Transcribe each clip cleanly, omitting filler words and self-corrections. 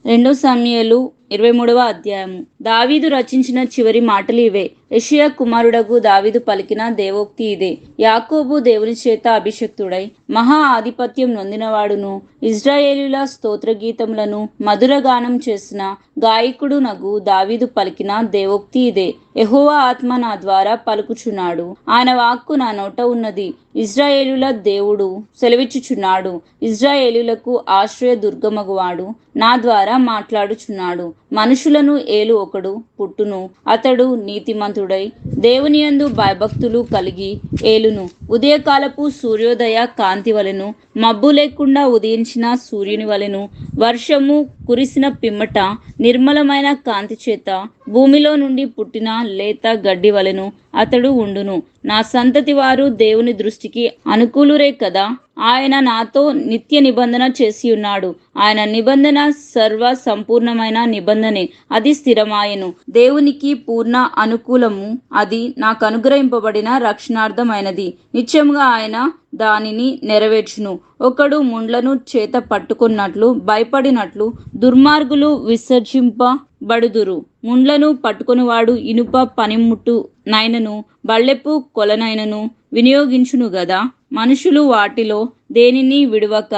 రెండో సమూయేలు 23వ అధ్యాయము. దావీదు రచించిన చివరి మాటలు ఇవే. యెషయా కుమారుడగు దావీదు పలికిన దేవోక్తి ఇదే. యాకోబు దేవుని చేత అభిషిక్తుడై మహా ఆధిపత్యం నొందినవాడును, ఇశ్రాయేలీయుల స్తోత్రగీతములను మధురగానం చేసిన గాయకుడు నగు దావీదు పలికిన దేవోక్తి ఇదే. యెహోవా ఆత్మ నా ద్వారా పలుకుచున్నాడు, ఆయన వాక్కు నా నోట ఉన్నది. ఇశ్రాయేలీయుల దేవుడు సెలవిచ్చుచున్నాడు, ఇశ్రాయేలీయులకు ఆశ్రయ దుర్గమగువాడు నా ద్వారా మాట్లాడుచున్నాడు. మనుషులను ఏలు ఒకడు పుట్టును, అతడు నీతిమంతుడై దేవునియందు భయభక్తులు కలిగి ఏలును. ఉదయకాలపు సూర్యోదయ కాంతి వలెను, మబ్బు లేకుండా ఉదయించిన సూర్యుని వలెను, వర్షము కురిసిన పిమ్మట నిర్మలమైన కాంతి చేత భూమిలో నుండి పుట్టిన లేత గడ్డి వలెను అతడు ఉండును. నా సంతతి వారు దేవుని దృష్టికి అనుకూలురే కదా. ఆయన నాతో నిత్య నిబంధన చేసి ఉన్నాడు. ఆయన నిబంధన సర్వ సంపూర్ణమైన నిబంధనే, అది స్థిరమాయెను. దేవునికి పూర్ణ అనుకూలము, అది నాకు అనుగ్రహింపబడిన రక్షణార్థమైనది. నిత్యముగా ఆయన దానిని నెరవేర్చును. ఒకడు ముండ్లను చేత పట్టుకున్నట్లు భయపడినట్లు దుర్మార్గులు విసర్జింపబడుదురు. ముండ్లను పట్టుకొనివాడు ఇనుప పనిముట్టు నైనను బల్లెపు కొలనైనను వినియోగించును గదా. మనుషులు వాటిలో దేనిని విడువక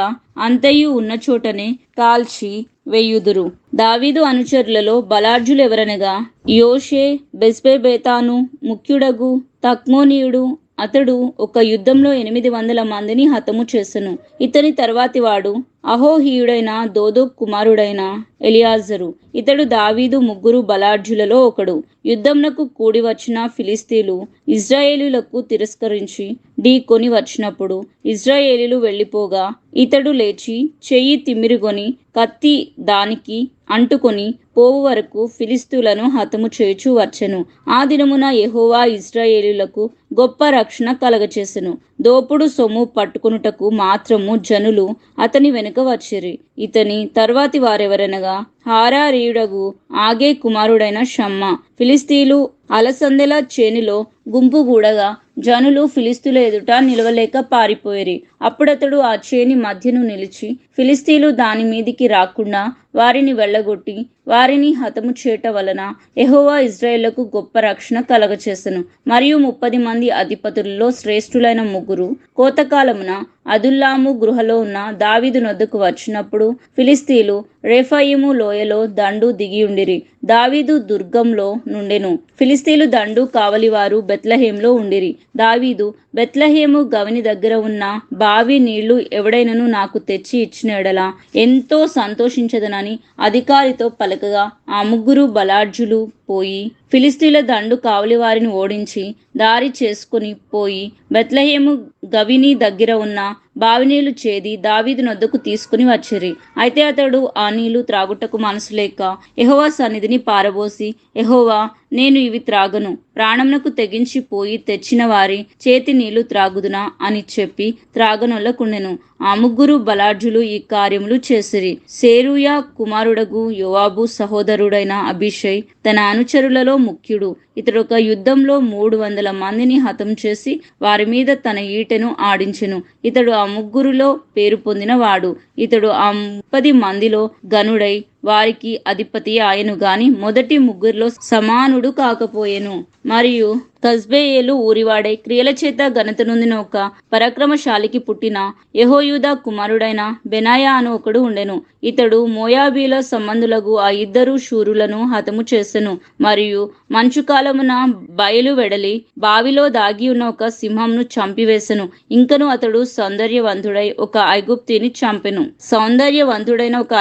అంతయు ఉన్న చోటనే కాల్చి వేయుదురు. దావీదు అనుచరులలో బలాఢ్యులెవరనగా యోషే బెస్బెబెతాను ముఖ్యుడగు తక్మోనీయుడు. అతడు ఒక యుద్ధంలో 800 మందిని హతము చేసెను. ఇతని తర్వాతి వాడు అహోహీయుడైన దోదో కుమారుడైన ఎలియాజరు. ఇతడు దావీదు ముగ్గురు బలాఢ్యులలో ఒకడు. యుద్ధంనకు కూడి వచ్చిన ఫిలిస్తీన్లు ఇశ్రాయేలీయులకు తిరస్కరించి ఢీకొని వచ్చినప్పుడు ఇశ్రాయేలీయులు వెళ్ళిపోగా ఇతడు లేచి చెయ్యి తిమ్మిరిగొని కత్తి దానికి అంటుకొని పోవు వరకు ఫిలిస్తీయులను హతము చేయుచు వచ్చెను. ఆ దినమున యెహోవా ఇశ్రాయేలీయులకు గొప్ప రక్షణ కలగచేసెను. దోపుడు సొమ్ము పట్టుకొనుటకు మాత్రము జనులు అతని వెనుక వచ్చిరి. ఇతని తర్వాతి వారెవరనగా హారారీయుడగు ఆగే కుమారుడైన షమ్మా. ఫిలిస్తీయులు అలసందెల చేనిలో గుంపుగూడగా జనులు ఫిలిస్తీయుల ఎదుట నిలవలేక పారిపోయిరి. అప్పుడతడు ఆ చేని మధ్యను నిలిచి ఫిలిస్తీయులు దాని మీదికి రాకుండా వారిని వెళ్ళగొట్టి వారిని హతము చేయట వలన యెహోవా ఇశ్రాయేలుకు గొప్ప రక్షణ కలగచేసెను. మరియు 30 మంది అధిపతులలో శ్రేష్ఠులైన ముగ్గురు కోతకాలమున అదుల్లాము గృహలో ఉన్న దావీదు నొద్దకు వచ్చినప్పుడు ఫిలిస్తీయులు రెఫాయిము లోయలో దండు దిగియుండిరి. దావీదు దుర్గంలో నుండెను. ఫిలిస్తీయులు దండు కావలివారు బెత్లెహేములో ఉండిరి. దావీదు బెత్లెహేము గవిని దగ్గర ఉన్న బావి నీళ్లు ఎవడైనను నాకు తెచ్చి ఇచ్చిన ఎడల ఎంతో సంతోషించదనని అధికారితో పలకగా ఆ ముగ్గురు బలాఢ్యులు పోయి ఫిలిస్తీయుల దండు కావలి వారిని ఓడించి దారి చేసుకుని పోయి బెత్లెహేము గవిని దగ్గర ఉన్న బావినీళ్లు చేది దావీదు నొద్దకు తీసుకుని వచ్చిరి. అయితే అతడు ఆ నీళ్లు త్రాగుటకు మనసు లేక యెహోవా సన్నిధిని పారబోసి, యెహోవా, నేను ఇవి త్రాగను, ప్రాణమునకు తెగించి పోయి తెచ్చిన వారి చేతి నీళ్లు త్రాగుదునా అని చెప్పి త్రాగనొల్లకుండెను. ఆ ముగ్గురు బలాఢ్యులు ఈ కార్యములు చేసిరి. సేరూయా కుమారుడగు యోవాబు సహోదరుడైన అబీషై తన అనుచరులలో ముఖ్యుడు. ఇతడొక యుద్ధంలో 300 మందిని హతం చేసి వారి మీద తన ఈటెను ఆడించెను. ఇతడు ఆ ముగ్గురులో పేరు పొందిన వాడు. ఇతడు ఆ 30 మందిలో గనుడై వారికి అధిపతి ఆయను గాని మొదటి ముగ్గురిలో సమానుడు కాకపోయెను. మరియు కస్బెయేలు ఊరివాడై క్రియల చేత ఘనత నొందిన ఒక పరాక్రమశాలికి పుట్టిన యెహోయాదా కుమారుడైన బెనాయా అను ఒకడు ఉండెను. ఇతడు మోయాబీల సంబంధులగు ఆ 2 శూరులను హతము చేసెను. మరియు మంచు కాలమున బయలు వెడలి బావిలో దాగి ఉన్న ఒక సింహంను చంపివేసెను. ఇంకను అతడు సౌందర్యవంతుడైన ఒక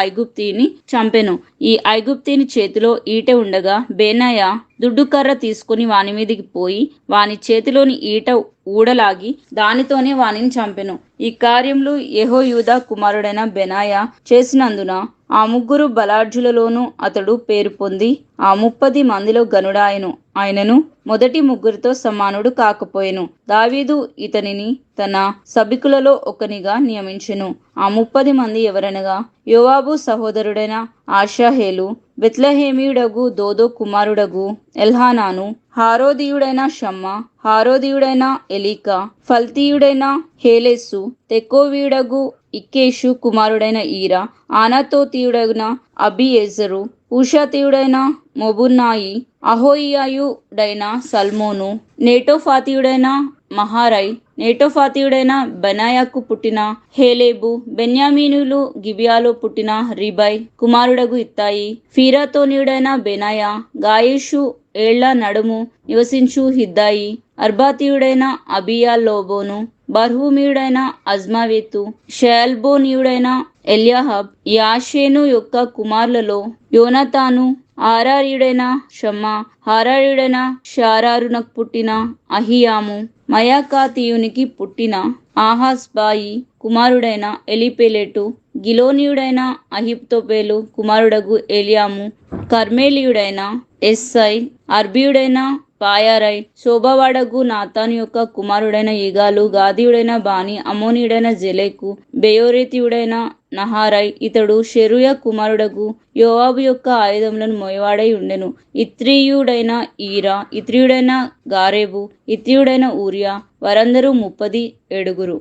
ఐగుప్తీని చంపెను. ఈ ఐగుప్తీని చేతిలో ఈటె ఉండగా బెనాయా దుడ్డుకర్ర తీసుకుని వాని మీదికి పోయి వాని చేతిలోని ఈట ఊడలాగి దానితోనే వానిని చంపెను. ఈ కార్యములు యెహోయాదా కుమారుడైన బెనాయా చేసినందున ఆ ముగ్గురు బలాఢ్యులలోనూ అతడు పేరు పొంది ఆ 30 మందిలో గనుడాయెను. ఆయనను మొదటి ముగ్గురితో సమానుడు కాకపోయెను. దావీదు ఇతనిని తన సభికులలో ఒకనిగా నియమించెను. ఆ 30 మంది ఎవరనగా యోవాబు సహోదరుడైన ఆషాహేలు, బెత్లెహేమీయుడగు దోదో కుమారుడగు ఎల్హానాను, హారోదీయుడైన షమ్మ, హారోదీయుడైన ఎలీకా, ఫల్తీయుడైన హేలెసు, తెకోవీయుడగు ఇక్కేషు కుమారుడైన ఈరా, ఆనాతోతీయుడైన అబియెజరు, హూషాతీయుడైన మొబున్నాయి, అహోయియాయుడైన సల్మోను, నేటోఫాతీయుడైన మహారై, నేటోఫాతీయుడైన బెనాయాకు పుట్టిన హేలేబు, బెన్యామీనులు గిబియాలో పుట్టిన రిబై కుమారుడగు ఇత్తాయి, ఫీరాతోనీయుడైన బెనాయా, గాయేషు ఏళ్ల నడుము నివసించు హిద్దాయి, అర్బాతీయుడైన అబియా లోబోను, బర్హూమీయుడైన అజ్మావేతు, షయల్బోనీయుడైన ఎల్యాహబ్, యాషేను యొక్క కుమారులలో యోనతాను, హారారీయుడైన షమ్మ, హారారీయుడైన షారారునకు పుట్టిన అహియాము, మయాకాతీయునికి పుట్టిన ఆహాస్బాయి కుమారుడైన ఎలీపేలెటు, గిలోనీయుడైన అహితోపేలు కుమారుడగు ఏలియాము, కర్మేలియుడైన ఎస్సై, అర్బీయుడైన పాయారై, శోభావాడగు నాతాను యొక్క కుమారుడైన ఇగాలు, గాదీయుడైన బాని, అమోనీయుడైన జెలెకు, బెయోరేతీయుడైన నహారై, ఇతడు షెరుయ కుమారుడగు యోవాబు యొక్క ఆయుధములను మోయవాడై ఉండెను. ఇత్రీయుడైన ఈరా, ఇత్రీయుడైన గారేబు, ఇత్రీయుడైన ఊరియా, వారందరూ 37.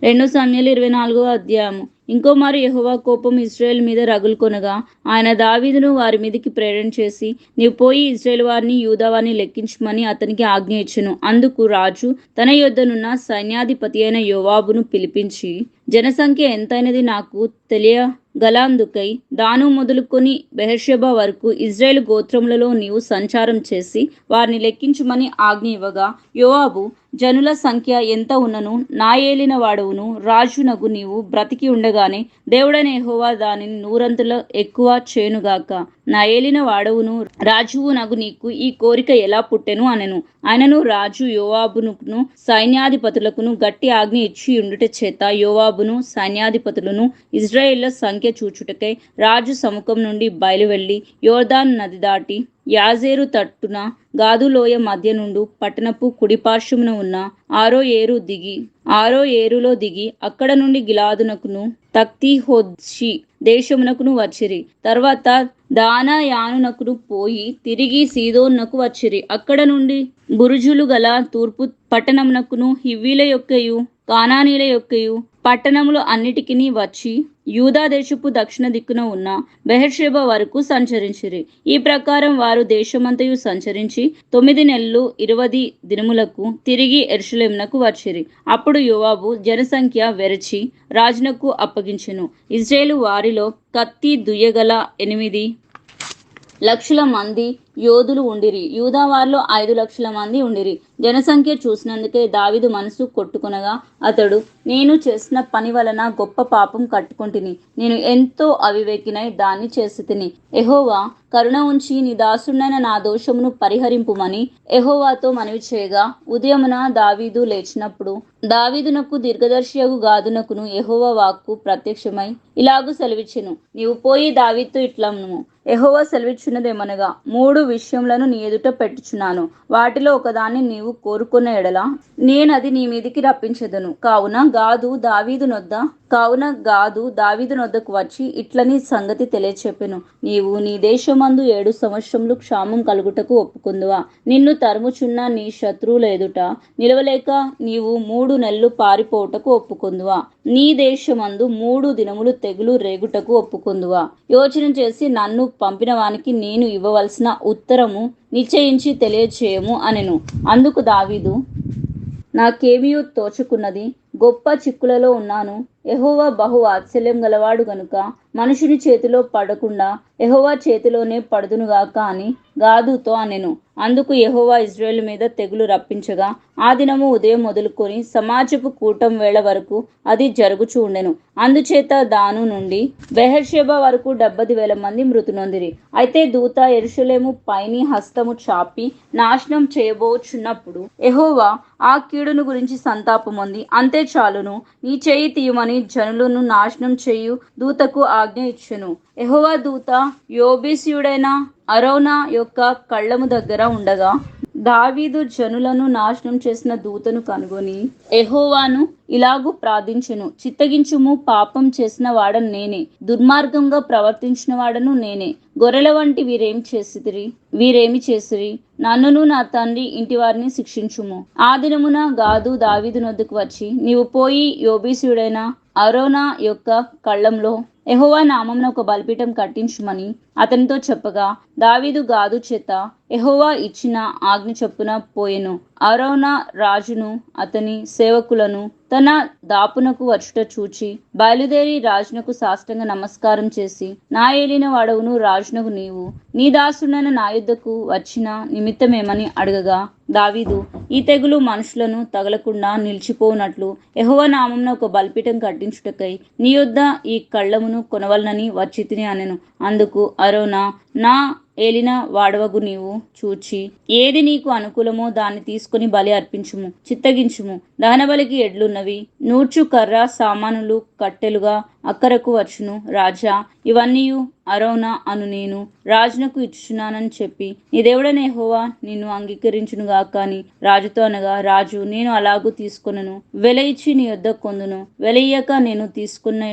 2 సమూయేలు 24వ అధ్యాయము. ఇంకో మారు యెహోవా కోపం ఇశ్రాయేలు మీద రగులుకొనగా ఆయన దావీదును వారి మీదికి ప్రేరణ చేసి, నీవు పోయి ఇశ్రాయేలు వారిని యూదా వారిని లెక్కించమని అతనికి ఆజ్ఞ ఇచ్చెను. అందుకు రాజు తన యొద్దనున్న సైన్యాధిపతి అయిన యోవాబును పిలిపించి, జనసంఖ్య ఎంతైనది నాకు తెలియగలందుకై దాను మొదలుకొని బెయేర్షెబా వరకు ఇశ్రాయేలు గోత్రములలో నీవు సంచారం చేసి వారిని లెక్కించమని ఆజ్ఞ ఇవ్వగా, యోవాబు, జనుల సంఖ్య ఎంత ఉన్నను నా ఏలిన వాడవును రాజునగు నీవు బ్రతికి ఉండగానే దేవుడైన యెహోవా దానిని 100 ఎక్కువ చేయునుగాక. నా ఏలిన వాడవును రాజువు నగు నీకు ఈ కోరిక ఎలా పుట్టెను అనెను. ఆయనను రాజు యోవాబును సైన్యాధిపతులకును గట్టి ఆజ్ఞ ఇచ్చి ఉండుట చేత యోవాబును సైన్యాధిపతులను ఇశ్రాయేళ్ల సంఖ్య చూచుటకై రాజు సముఖం నుండి బయలువెళ్లి యోర్దాను నది దాటి యాజేరు తట్టున గాదులోయ మధ్య నుండు పట్టణపు కుడిపార్శ్వమున ఉన్న ఆరో ఏరులో దిగి అక్కడ నుండి గిలాదునకును తక్తీహోద్షి దేశమునకును వచ్చిరి. తర్వాత దానాయానునకును పోయి తిరిగి సీదోనునకు వచ్చిరి. అక్కడ నుండి బురుజులు గల తూర్పు పట్టణమునకును హివ్వీల యొక్కయు కానానీల యొక్కయు పట్టణములు అన్నిటికిని వచ్చి యూదా దేశపు దక్షిణ దిక్కున ఉన్న బెయేర్షెబా వరకు సంచరించిరి. ఈ ప్రకారం వారు దేశమంతయు సంచరించి 9 నెలలు 20 దినములకు తిరిగి యెరూషలేమునకు వచ్చిరి. అప్పుడు యోవాబు జనసంఖ్య వెరచి రాజునకు అప్పగించెను. ఇశ్రాయేలు వారిలో కత్తి దుయ్యగల 8 లక్షల మంది యోధులు ఉండిరి. యూదా వారిలో 5 లక్షల మంది ఉండిరి. జనసంఖ్య చూసినందుకే దావీదు మనసు కొట్టుకొనగా అతడు, నేను చేసిన పని వలన గొప్ప పాపం కట్టుకొంటిని. నేను ఎంతో అవివేకినై దాన్ని చేసితిని. యెహోవా కరుణ ఉంచి నీ దాసుడైన నా దోషమును పరిహరింపుమని యెహోవాతో మనవి చేయగా, ఉదయమున దావీదు లేచినప్పుడు దావీదునకు దీర్ఘదర్శియగు గాదునకును యెహోవా వాక్కు ప్రత్యక్షమై ఇలాగు సెలవిచ్చెను, నీవు పోయి దావీదుతో ఇట్లనుము, యెహోవా సెలవిచ్చున్నదేమనగా, 3 విషయములను నీ ఎదుట పెట్టుచున్నాను. వాటిలో ఒకదాన్ని నీవు కోరుకున్న ఎడల నేనది నీ మీదికి రప్పించెదను. కావున గాదు దావీదు నొద్దకు వచ్చి ఇట్లని సంగతి తెలియచెప్పెను. నీవు నీ దేశమందు 7 సంవత్సరములు క్షామం కలుగుటకు ఒప్పుకొందువా? నిన్ను తరుముచున్న నీ శత్రువుల ఎదుట నిలవలేక నీవు 3 నెలలు పారిపోవుటకు ఒప్పుకొందువా? నీ దేశమందు 3 దినములు తెగులు రేగుటకు ఒప్పుకొందువా? యోచన చేసి నన్ను పంపిన వానికి నేను ఇవ్వవలసిన ఉత్తరము నిశ్చయించి తెలియచేయము అనెను. అందుకు దావీదు, నాకేమియో తోచుకున్నది, గొప్ప చిక్కులలో ఉన్నాను. యెహోవా బహు వాత్సల్యం గలవాడు గనుక మనుషుని చేతిలో పడకుండా యెహోవా చేతిలోనే పడుదునుగాక అని గాదుతో అనెను. అందుకు యెహోవా ఇశ్రాయేలు మీద తెగులు రప్పించగా ఆ దినము ఉదయం మొదలుకొని సమాజపు కూటం వేళ వరకు అది జరుగుచూ ఉండెను. అందుచేత దాను నుండి బెయేర్షెబా వరకు 70,000 మంది మృతి నొందిరి. అయితే దూత యెరూషలేము పైని హస్తము చాపి నాశనం చేయబోచున్నప్పుడు యెహోవా ఆ కీడును గురించి సంతాపమొంది, అంతే చాలును, నీ చేయి తీయమని జనులను నాశనం చేయు దూతకు ఆజ్ఞ ఇచ్చెను. యెహోవా దూత యెబూసీయుడైన అరౌనా యొక్క కళ్ళము దగ్గర ఉండగా దావీదు జనులను నాశనం చేసిన దూతను కనుగొని యెహోవాను ఇలాగు ప్రార్థించెను, చిత్తగించుము, పాపం చేసిన వాడను నేనే, దుర్మార్గంగా ప్రవర్తించిన వాడను నేనే. గొర్రెల వంటి వీరేమి చేసిరి, నన్నును నా తండ్రి ఇంటి వారిని శిక్షించుము. ఆ దినమున గాదు దావీదు నొద్దకు వచ్చి, నీవు పోయి యోబీసుడైన అరోనా యొక్క కళ్ళంలో యెహోవా నామమున ఒక బలిపీఠం కట్టించుమని అతనితో చెప్పగా, దావీదు గాదు చేత యెహోవా ఇచ్చిన ఆజ్ఞ చొప్పున పోయెను. అరౌనా రాజును అతని సేవకులను తన దాపునకు వచ్చుట చూచి బయలుదేరి రాజునకు సాష్టాంగ నమస్కారం చేసి, నా ఏలిన వాడవును రాజునకు నీవు నీ దాసుడైన నా యుద్ధకు వచ్చిన నిమిత్తమేమని అడగగా, దావీదు, ఈ తెగులు మనుషులను తగలకుండా నిలిచిపోనట్లు యెహోవా నామమున ఒక బలిపీఠం కట్టించుటకై నీ యొద్ద ఈ కళ్ళమును కొనవలనని వచ్చితిని అనెను. అందుకు అరోనా, నా ఏలిన వాడవగు నీవు చూచి ఏది నీకు అనుకూలమో దాన్ని తీసుకుని బలి అర్పించుము, చిత్తగించుము. దహనబలికి ఎడ్లున్నవి, నూర్చు కర్ర సామానులు కట్టెలుగా అక్కరకు వచ్చును. రాజా, ఇవన్నీయు అరౌనా అను నేను రాజునకు ఇచ్చుచున్నానని చెప్పి, నీ దేవుడైన యెహోవా నిన్ను అంగీకరించునుగాక అని రాజుతో అనగా, రాజు, నేను అలాగూ తీసుకొనను, వెల ఇచ్చి నీ యొద్ద కొందును, వెల ఇయ్యక నేను తీసుకున్న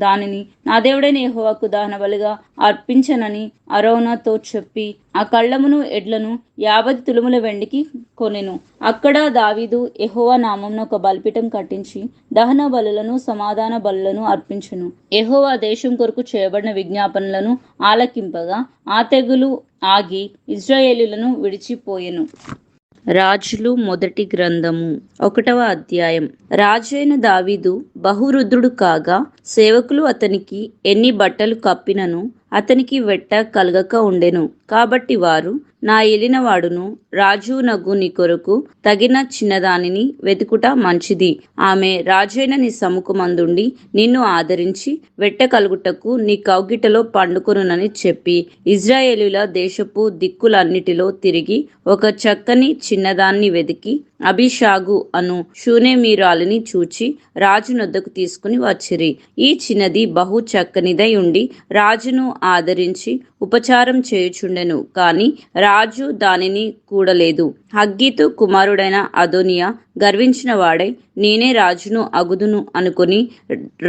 దానిని నా దేవుడైన యెహోవాకు దహనబలిగా అర్పించనని అరౌనాతో చెప్పి ఆ కళ్ళమును ఎడ్లను 50 తులముల వెండికి కొనెను. అక్కడ దావీదు యెహోవా నామమున ఒక బలిపీఠం కట్టించి దహన బలులను సమాధాన బలులను అర్పించెను. యెహోవా దేశం కొరకు చేయబడిన విజ్ఞాపనలను ఆలకింపగా ఆ తెగులు ఆగి ఇశ్రాయేలీయులను విడిచిపోయెను. రాజులు మొదటి గ్రంథము 1వ అధ్యాయం. రాజైన దావీదు బహురుద్రుడు కాగా సేవకులు అతనికి ఎన్ని బట్టలు కప్పినను అతనికి వెట్ట కలగక ఉండెను. కాబట్టి వారు, నా ఏలినవాడును రాజునగు నీ కొరకు తగిన చిన్నదానిని వెతుకుట మంచిది. ఆమె రాజైన నీ సముఖమందుండి నిన్ను ఆదరించి వెట్ట కలుగుటకు నీ కౌగిటలో పండుకొనునని చెప్పి ఇశ్రాయేలీయుల దేశపు దిక్కులన్నిటిలో తిరిగి ఒక చక్కని చిన్నదాన్ని వెదికి అబీషాగు అను షూనేమీరాలిని చూచి రాజు నొద్దకు తీసుకుని వచ్చిరి. ఈ చిన్నది బహు చక్కనిదై ఉండి రాజును ఆదరించి ఉపచారం చేయుచుండెను. కాని రాజు దానిని కూడలేదు. హగ్గీతు కుమారుడైన అదోనియా గర్వించిన వాడై, నేనే రాజును అగుదును అనుకుని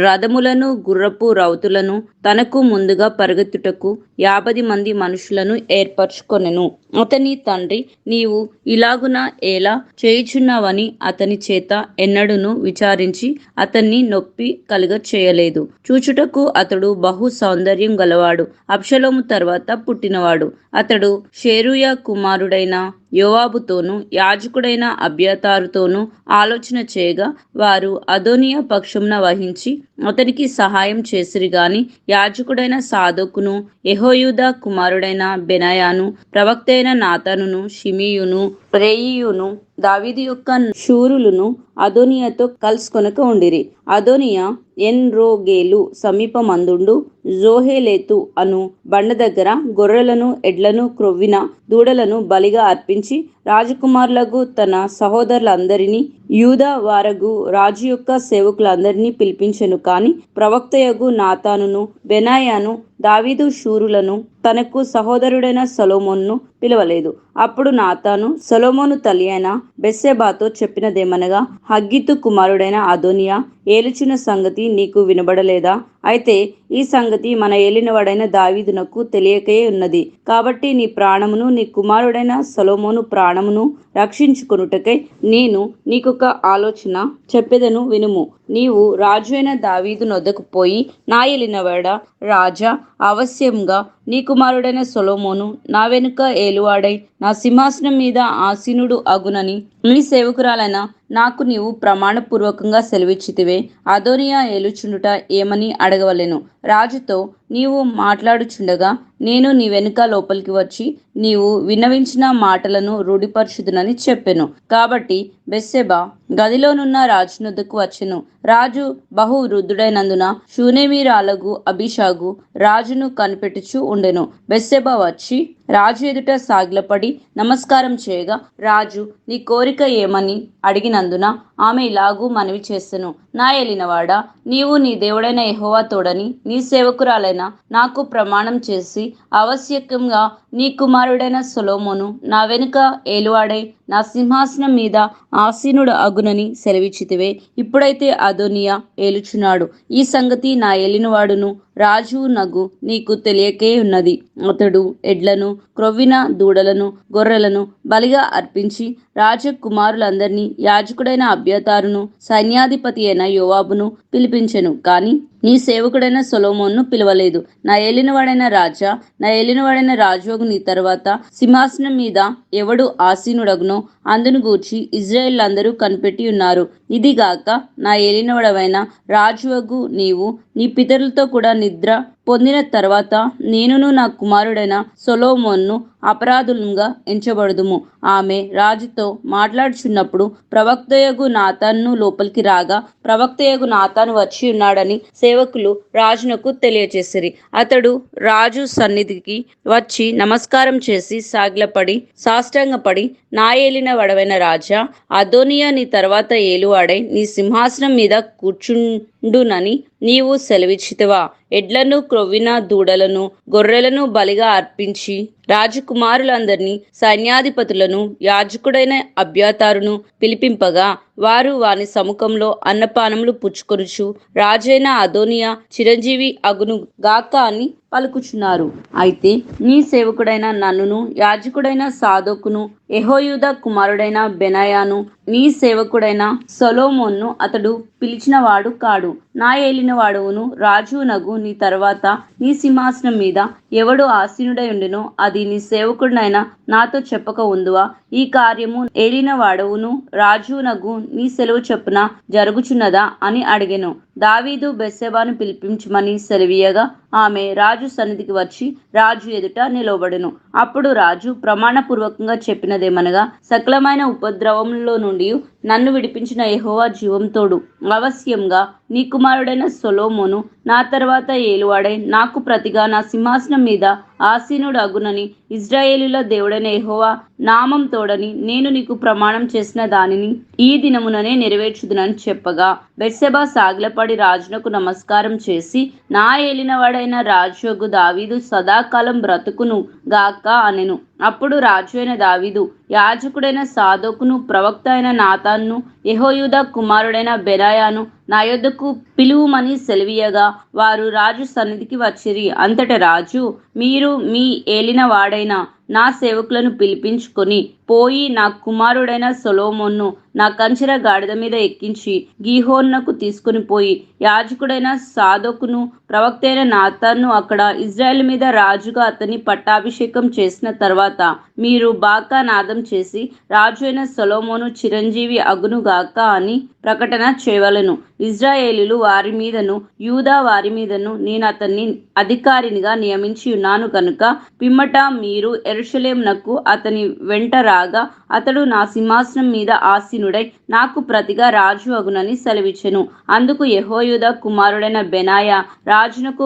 రథములను గుర్రపు రౌతులను తనకు ముందుగా పరుగెత్తుటకు 50 మంది మనుషులను ఏర్పరచుకొనెను. అతని తండ్రి, నీవు ఇలాగున ఎలా చేయుచున్నావని అతని చేత ఎన్నడూను విచారించి అతన్ని నొప్పి కలుగ చేయలేదు. చూచుటకు అతడు బహు సౌందర్యం గలవాడు, అబ్షలోము తర్వాత పుట్టినవాడు. అతడు షేరుయా కుమారుడైన యోవాబుతోనూ యాజకుడైన అబ్యాతారుతోనూ ఆలోచన చేయగా వారు అదోనియా పక్షమున వహించి అతనికి సహాయం చేసిరి గాని యాజకుడైన సాదోకును, యెహోయాదా కుమారుడైన బెనాయాను, ప్రవక్త అయిన నాతానును, షిమీయును, రేయియును, దావీదు యొక్క శూరులను అదోనియాతో కలుసుకొనక ఉండిరి. అదోనియా ఎన్రోగేలు సమీపమందుండు జోహేలెతు అను బండ దగ్గర గొర్రెలను ఎడ్లను క్రొవ్విన దూడలను బలిగా అర్పించి రాజకుమారులకు తన సహోదరులందరినీ యూదా వారగు రాజు యొక్క సేవకులందరినీ పిలిపించెను. కాని ప్రవక్తయగు నాతానును బెనాయాను దావీదు శూరులను తనకు సహోదరుడైన సొలొమోనును పిలవలేదు. అప్పుడు నాతాను సొలొమోను తల్లి అయిన బెత్షెబాతో చెప్పినదేమనగా, హగ్గీతు కుమారుడైన అదోనియా ఏలుచున్న సంగతి నీకు వినబడలేదా? అయితే ఈ సంగతి మన ఏలినవాడైన దావీదునకు తెలియకయే ఉన్నది. కాబట్టి నీ ప్రాణమును నీ కుమారుడైన సొలొమోను ప్రాణమును రక్షించుకొనుటకై నేను నీకొక ఆలోచన చెప్పెదను, వినుము. నీవు రాజు అయిన దావీదు నొద్దకు పోయి, నా ఏలినవాడా రాజా, అవశ్యంగా నీ కుమారుడైన సొలొమోను నా వెనుక ఏలువాడై నా సింహాసనం మీద ఆసీనుడు అగునని నీ సేవకురాలైన నాకు నీవు ప్రమాణపూర్వకంగా సెలవిచ్చితివే. అదోనియా ఏలుచుండుట ఏమని అడగవలెను. రాజుతో నీవు మాట్లాడుచుండగా నేను నీ వెనుక లోపలికి వచ్చి నీవు విన్నవించిన మాటలను రూఢిపరచుదునని చెప్పెను. కాబట్టి బెత్షెబా గదిలోనున్న రాజునొద్దకు వచ్చెను. రాజు బహు వృద్ధుడైనందున షూనేమీరాలగు అబీషాగు రాజును కనిపెట్టుచూ ఉండెను. బెత్షెబా వచ్చి రాజు ఎదుట సాగిలపడి నమస్కారం చేయగా, రాజు నీ కోరిక ఏమని అడిగినందున ఆమె ఇలాగూ మనవి చేసెను, నా ఏలినవాడా, నీవు నీ దేవుడైన యెహోవా తోడని నీ సేవకురాలైన నాకు ప్రమాణం చేసి ఆవశ్యకంగా నీ కుమారుడైన సొలొమోను నా వెనుక ఏలువాడై నా సింహాసనం మీద ఆసీనుడు అగునని సెలవిచ్చితివే. ఇప్పుడైతే అదోనియా ఏలుచున్నాడు. ఈ సంగతి నా ఏలినవాడును రాజు నగు నీకు తెలియకే ఉన్నది. అతడు ఎడ్లను, క్రొవ్విన దూడలను, గొర్రెలను బలిగా అర్పించి రాజకుమారులందరినీ, యాజకుడైన అబ్యాతారును, సైన్యాధిపతి అయిన యోవాబును పిలిపించెను. కాని నీ సేవకుడైన సొలొమోనును పిలవలేదు. నా ఏలినవాడైన రాజా, నా ఏలినవాడైన రాజువగు నీ తరువాత సింహాసనం మీద ఎవడు ఆసీనుడగునో అందును గూర్చి ఇజ్రాయేళ్లందరూ కనిపెట్టి ఉన్నారు. ఇదిగాక నా ఏలినవాడవైన రాజువగు నీవు నీ పితరులతో కూడా నిద్ర పొందిన తర్వాత నేనును నా కుమారుడైన సొలొమోనును అపరాధులుగా ఎంచబడుదుము. ఆమె రాజుతో మాట్లాడుచున్నప్పుడు ప్రవక్తయగు నాతాను లోపలికి రాగా, ప్రవక్తయగు నాతాను వచ్చి ఉన్నాడని సేవకులు రాజునకు తెలియచేసిరి. అతడు రాజు సన్నిధికి వచ్చి నమస్కారం చేసి సాగిలపడి సాష్టాంగపడి, నా ఏలిన వడవైన రాజా, అదోనియా నీ తర్వాత ఏలువాడై నీ సింహాసనం మీద కూర్చుండునని నీవు సెలవిచ్చితివా? ఎడ్లను, క్రొవ్విన దూడలను, గొర్రెలను బలిగా అర్పించి రాజకుమారులందరినీ, సైన్యాధిపతులను, యాజకుడైన అబ్యాతారును పిలిపింపగా వారు వాని సముఖంలో అన్నపానములు పుచ్చుకొనుచు రాజైన అదోనియా చిరంజీవి అగును గాక అని పలుకుచున్నారు. అయితే నీ సేవకుడైన నన్నును, యాజకుడైన సాదోకును, యెహోయాదా కుమారుడైన బెనాయాను, నీ సేవకుడైన సొలొమోనును అతడు పిలిచినవాడు కాడు. నా ఏలిన వాడవును రాజునగు నీ తర్వాత నీ సింహాసనం మీద ఎవడు ఆసీనుడై ఉండినో అది నీ సేవకుడినైనా నాతో చెప్పక ఉందువా? ఈ కార్యము ఏలిన వాడవును రాజునగు నీ సెలవు చొప్పున జరుగుచున్నదా అని అడిగెను. దావీదు బెత్షెబాను పిలిపించమని సెలవీయగా ఆమె రాజు సన్నిధికి వచ్చి రాజు ఎదుట నిలవబడెను. అప్పుడు రాజు ప్రమాణపూర్వకంగా చెప్పినదేమనగా, సకలమైన ఉపద్రవములో నుండి నన్ను విడిపించిన యెహోవా జీవం తోడు, అవశ్యంగా నీ కుమారుడైన సొలొమోను నా తర్వాత ఏలువాడై నాకు ప్రతిగా నా సింహాసనం మీద ఆసీనుడు అగునని ఇజ్రాయేలుల దేవుడైన యెహోవా నామం తోడని నేను నీకు ప్రమాణం చేసిన దానిని ఈ దినముననే నెరవేర్చుదునని చెప్పగా, బెత్షెబా సాగిలపడి రాజునకు నమస్కారం చేసి, నా ఏలినవాడైన రాజుయగు దావీదు సదాకాలం బ్రతుకును గాక అనెను. అప్పుడు రాజు అయిన దావీదు యాజకుడైన సాదోకును, ప్రవక్త అయిన నాతాను, యెహోయాదా కుమారుడైన బెనాయాను నా యొద్దకు పిలువుమని సెలవీయగా వారు రాజు సన్నిధికి వచ్చిరి. అంతట రాజు, మీరు మీ ఏలిన వాడైన నా సేవకులను పిలిపించుకొని పోయి నా కుమారుడైన సొలొమోనును నా కంచెర గాడిద మీద ఎక్కించి గీహోనునకు తీసుకుని పోయి యాజకుడైన సాదోకును, ప్రవక్త అయిన నాతాను అక్కడ ఇజ్రాయెల్ మీద రాజుగా అతన్ని పట్టాభిషేకం చేసిన తర్వాత మీరు బాకా నాదం చేసి రాజు అయిన సొలొమోను చిరంజీవి అగునుగాక అని ప్రకటన చేయవలెను. ఇజ్రాయేలీలు వారి మీదను, యూదా వారి మీదను నేను అతన్ని అధికారినిగా నియమించి ఉన్నాను కనుక పిమ్మట మీరు యెరూషలేమునకు అతని వెంట రాగా అతడు నా సింహాసనం మీద ఆసీనుడై నాకు ప్రతిగా రాజు అగునని సెలవిచ్చెను. అందుకు యెహోయాదా కుమారుడైన బెనాయా రాజునకు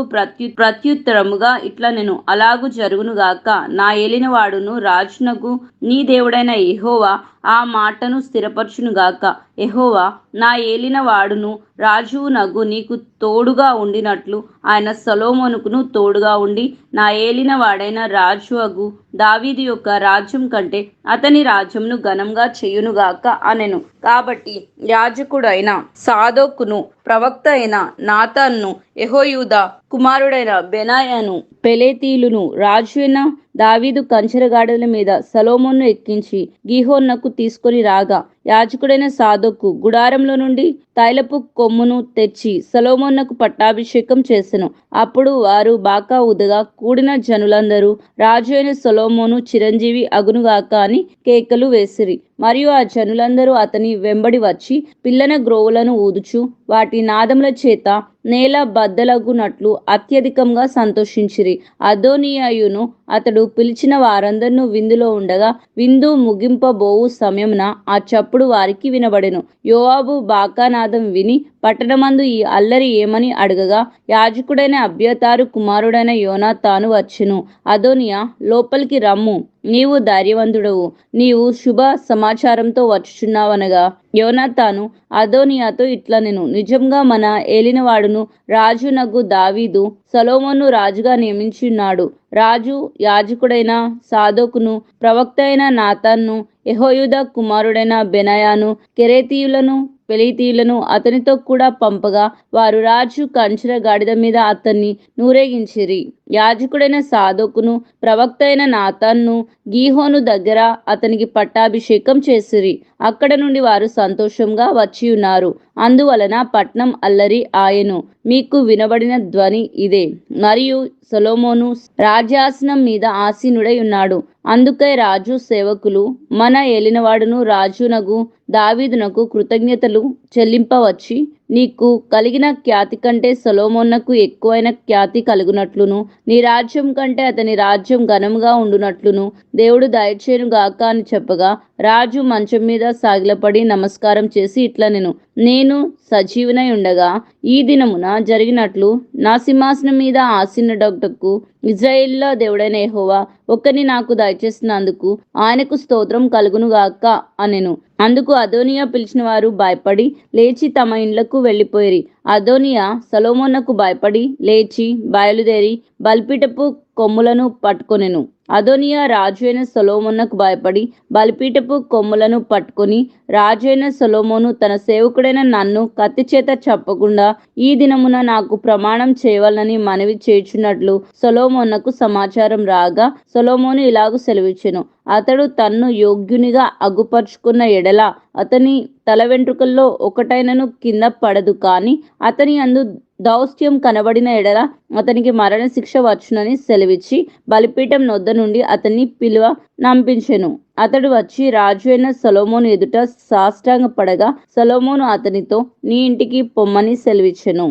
ప్రత్యుత్తరముగా ఇట్లా నేను, అలాగు జరుగునుగాక. నా ఏలిన వాడును రాజునకు నీ దేవుడైన యెహోవా ఆ మాటను స్థిరపరచునుగాక. యెహోవా నా ఏలిన వాడును రాజునగు నీకు తోడుగా ఉండినట్లు ఆయన సొలొమోనుకును తోడుగా ఉండి నా ఏలిన వాడైన రాజు అగు దావీదు యొక్క రాజ్యం కంటే అతని రాజ్యంను ఘనంగా చేయునుగాక అనెను. కాబట్టి యాజకుడైన సాదోకును, ప్రవక్త అయిన నాతాను, యెహోయాదా కుమారుడైన బెనాయాను, పెలేతీయులను రాజు అయిన దావీదు కంచెరగాడిదల మీద సొలొమోనును ఎక్కించి గీహోనునకు తీసుకొని రాగా యాజకుడైన సాదోకు గుడారంలో నుండి తైలపు కొమ్మును తెచ్చి సొలొమోనునకు పట్టాభిషేకం చేసెను. అప్పుడు వారు బాకా ఊదగా కూడిన జనులందరూ రాజు అయిన సొలొమోను చిరంజీవి అగునుగాక అని కేకలు వేసిరి. మరియు ఆ జనులందరూ అతని వెంబడి వచ్చి పిల్లన గ్రోవులను ఊదుచు వాటి నాదముల చేత నేల బద్దలగునట్లు అత్యధికంగా సంతోషించిరి. అదోనీయాయును అతడు పిలిచిన వారందరూ విందులో ఉండగా విందు ముగింపబోవు సమయమున ఆ చప్పుడు వారికి వినబడెను. యోవాబు బాకానాదం విని పట్టణమందు ఈ అల్లరి ఏమని అడగగా యాజకుడైన అబ్యాతారు కుమారుడైన యోనాతాను వచ్చెను. అదోనియా, లోపలికి రమ్ము, నీవు ధైర్యవంతుడవు, నీవు శుభ సమాచారంతో వచ్చుచున్నావనగా యోనాతాను అదోనియాతో ఇట్లా నేను, నిజంగా మన ఏలినవాడును కుమారుడును రాజునగు దావీదు సొలొమోను రాజుగా నియమించున్నాడు. రాజు యాజకుడైన సాదోకును ప్రవక్త అయిన నాతాన్ను యెహోయాదా కుమారుడైన బెనాయాను కెరేతీయులను పెలేతీయులను అతనితో కూడా పంపగా వారు రాజు కంచెల గాడిద మీద అతన్ని నూరేగించిరి. యాజకుడైన సాదోకును ప్రవక్త అయిన నాతాన్ను గీహోను దగ్గర అతనికి పట్టాభిషేకం చేసిరి. అక్కడ నుండి వారు సంతోషంగా వచ్చి ఉన్నారు. అందువలన పట్నం అల్లరి ఆయను. మీకు వినబడిన ధ్వని ఇదే. మరియు సొలొమోను రాజ్యాసనం మీద ఆసీనుడై ఉన్నాడు. అందుకై రాజు సేవకులు మన ఏలినవాడును రాజునగు దావీదునకు కృతజ్ఞతలు చెల్లింపవచ్చి నీకు కలిగిన ఖ్యాతి కంటే సొలొమోనుకు ఎక్కువైన ఖ్యాతి కలుగునట్లును నీ రాజ్యం కంటే అతని రాజ్యం ఘనముగా ఉండునట్లును దేవుడు దయచేయును గాక అని చెప్పగా రాజు మంచం మీద సాగిలపడి నమస్కారం చేసి ఇట్లనెను, నేను సజీవునై ఉండగా ఈ దినమున జరిగినట్లు నా సింహాసనం మీద ఆసీనుడగుటకు ఇశ్రాయేలుల దేవుడైన యెహోవా ఒక్కని నాకు దయచేసినందుకు ఆయనకు స్తోత్రం కలుగును గాక అనెను. అందుకు అదోనియా పిలిచిన వారు భయపడి లేచి తమ ఇండ్లకు వెళ్ళిపోయిరి. అదోనియా సొలొమోనుకు భయపడి లేచి బయలుదేరి బలిపీఠపు కొమ్ములను పట్టుకొనెను. అదోనియా రాజు అయిన సొలొమోనుకు భయపడి బలిపీఠపు కొమ్ములను పట్టుకొని, రాజు అయిన సొలొమోను తన సేవకుడైన నన్ను కత్తి చేత చంపకుండా ఈ దినమున నాకు ప్రమాణం చేయవలనని మనవి చేయుచున్నట్లు సొలొమోనుకు సమాచారం రాగా సొలొమోను ఇలాగు సెలవిచ్చెను, అతడు తన్ను యోగ్యునిగా అగుపరుచుకున్న ఎడల అతని తల వెంట్రుకల్లో ఒకటైనను కింద పడదు, కానీ అతని అందు దౌష్ట్యం కనబడిన ఎడల అతనికి మరణశిక్ష వచ్చునని సెలవిచ్చి బలిపీఠం నొద్ద నుండి అతన్ని పిలువ నంపించెను. అతడు వచ్చి రాజు అయిన సొలొమోను ఎదుట సాష్టాంగపడగా సొలొమోను అతనితో నీ ఇంటికి పొమ్మని సెలవిచ్చెను.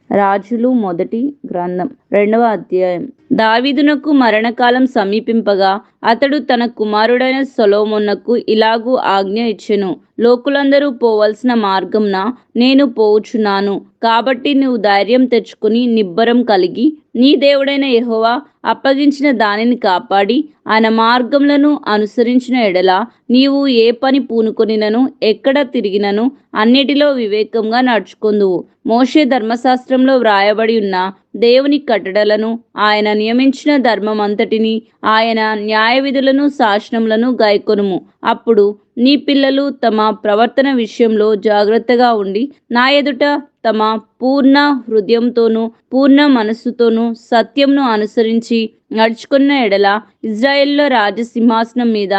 రాజులు మొదటి గ్రంథం 2వ అధ్యాయం. దావీదునకు మరణకాలం సమీపింపగా అతడు తన కుమారుడైన సొలొమోనుకు ఇలాగు ఆజ్ఞ ఇచ్చెను, లోకులందరూ పోవలసిన మార్గంన నేను పోవుచున్నాను. కాబట్టి నువ్వు ధైర్యం తెచ్చుకుని నిబ్బరం కలిగి నీ దేవుడైన యెహోవా అప్పగించిన దానిని కాపాడి ఆయన మార్గములను అనుసరించిన ఎడల నీవు ఏ పని పూనుకొనినను ఎక్కడ తిరిగినను అన్నిటిలో వివేకంగా నడుచుకొందువు. మోషే ధర్మశాస్త్రంలో వ్రాయబడి ఉన్న దేవుని కట్టడలను ఆయన నియమించిన ధర్మమంతటిని ఆయన న్యాయ విధులను శాసనములను గైకొనుము. అప్పుడు నీ పిల్లలు తమ ప్రవర్తన విషయంలో జాగ్రత్తగా ఉండి నా ఎదుట తమ పూర్ణ హృదయంతోనూ పూర్ణ మనస్సుతోనూ సత్యంను అనుసరించి నడుచుకున్న ఎడల ఇశ్రాయేలుల రాజసింహాసనం మీద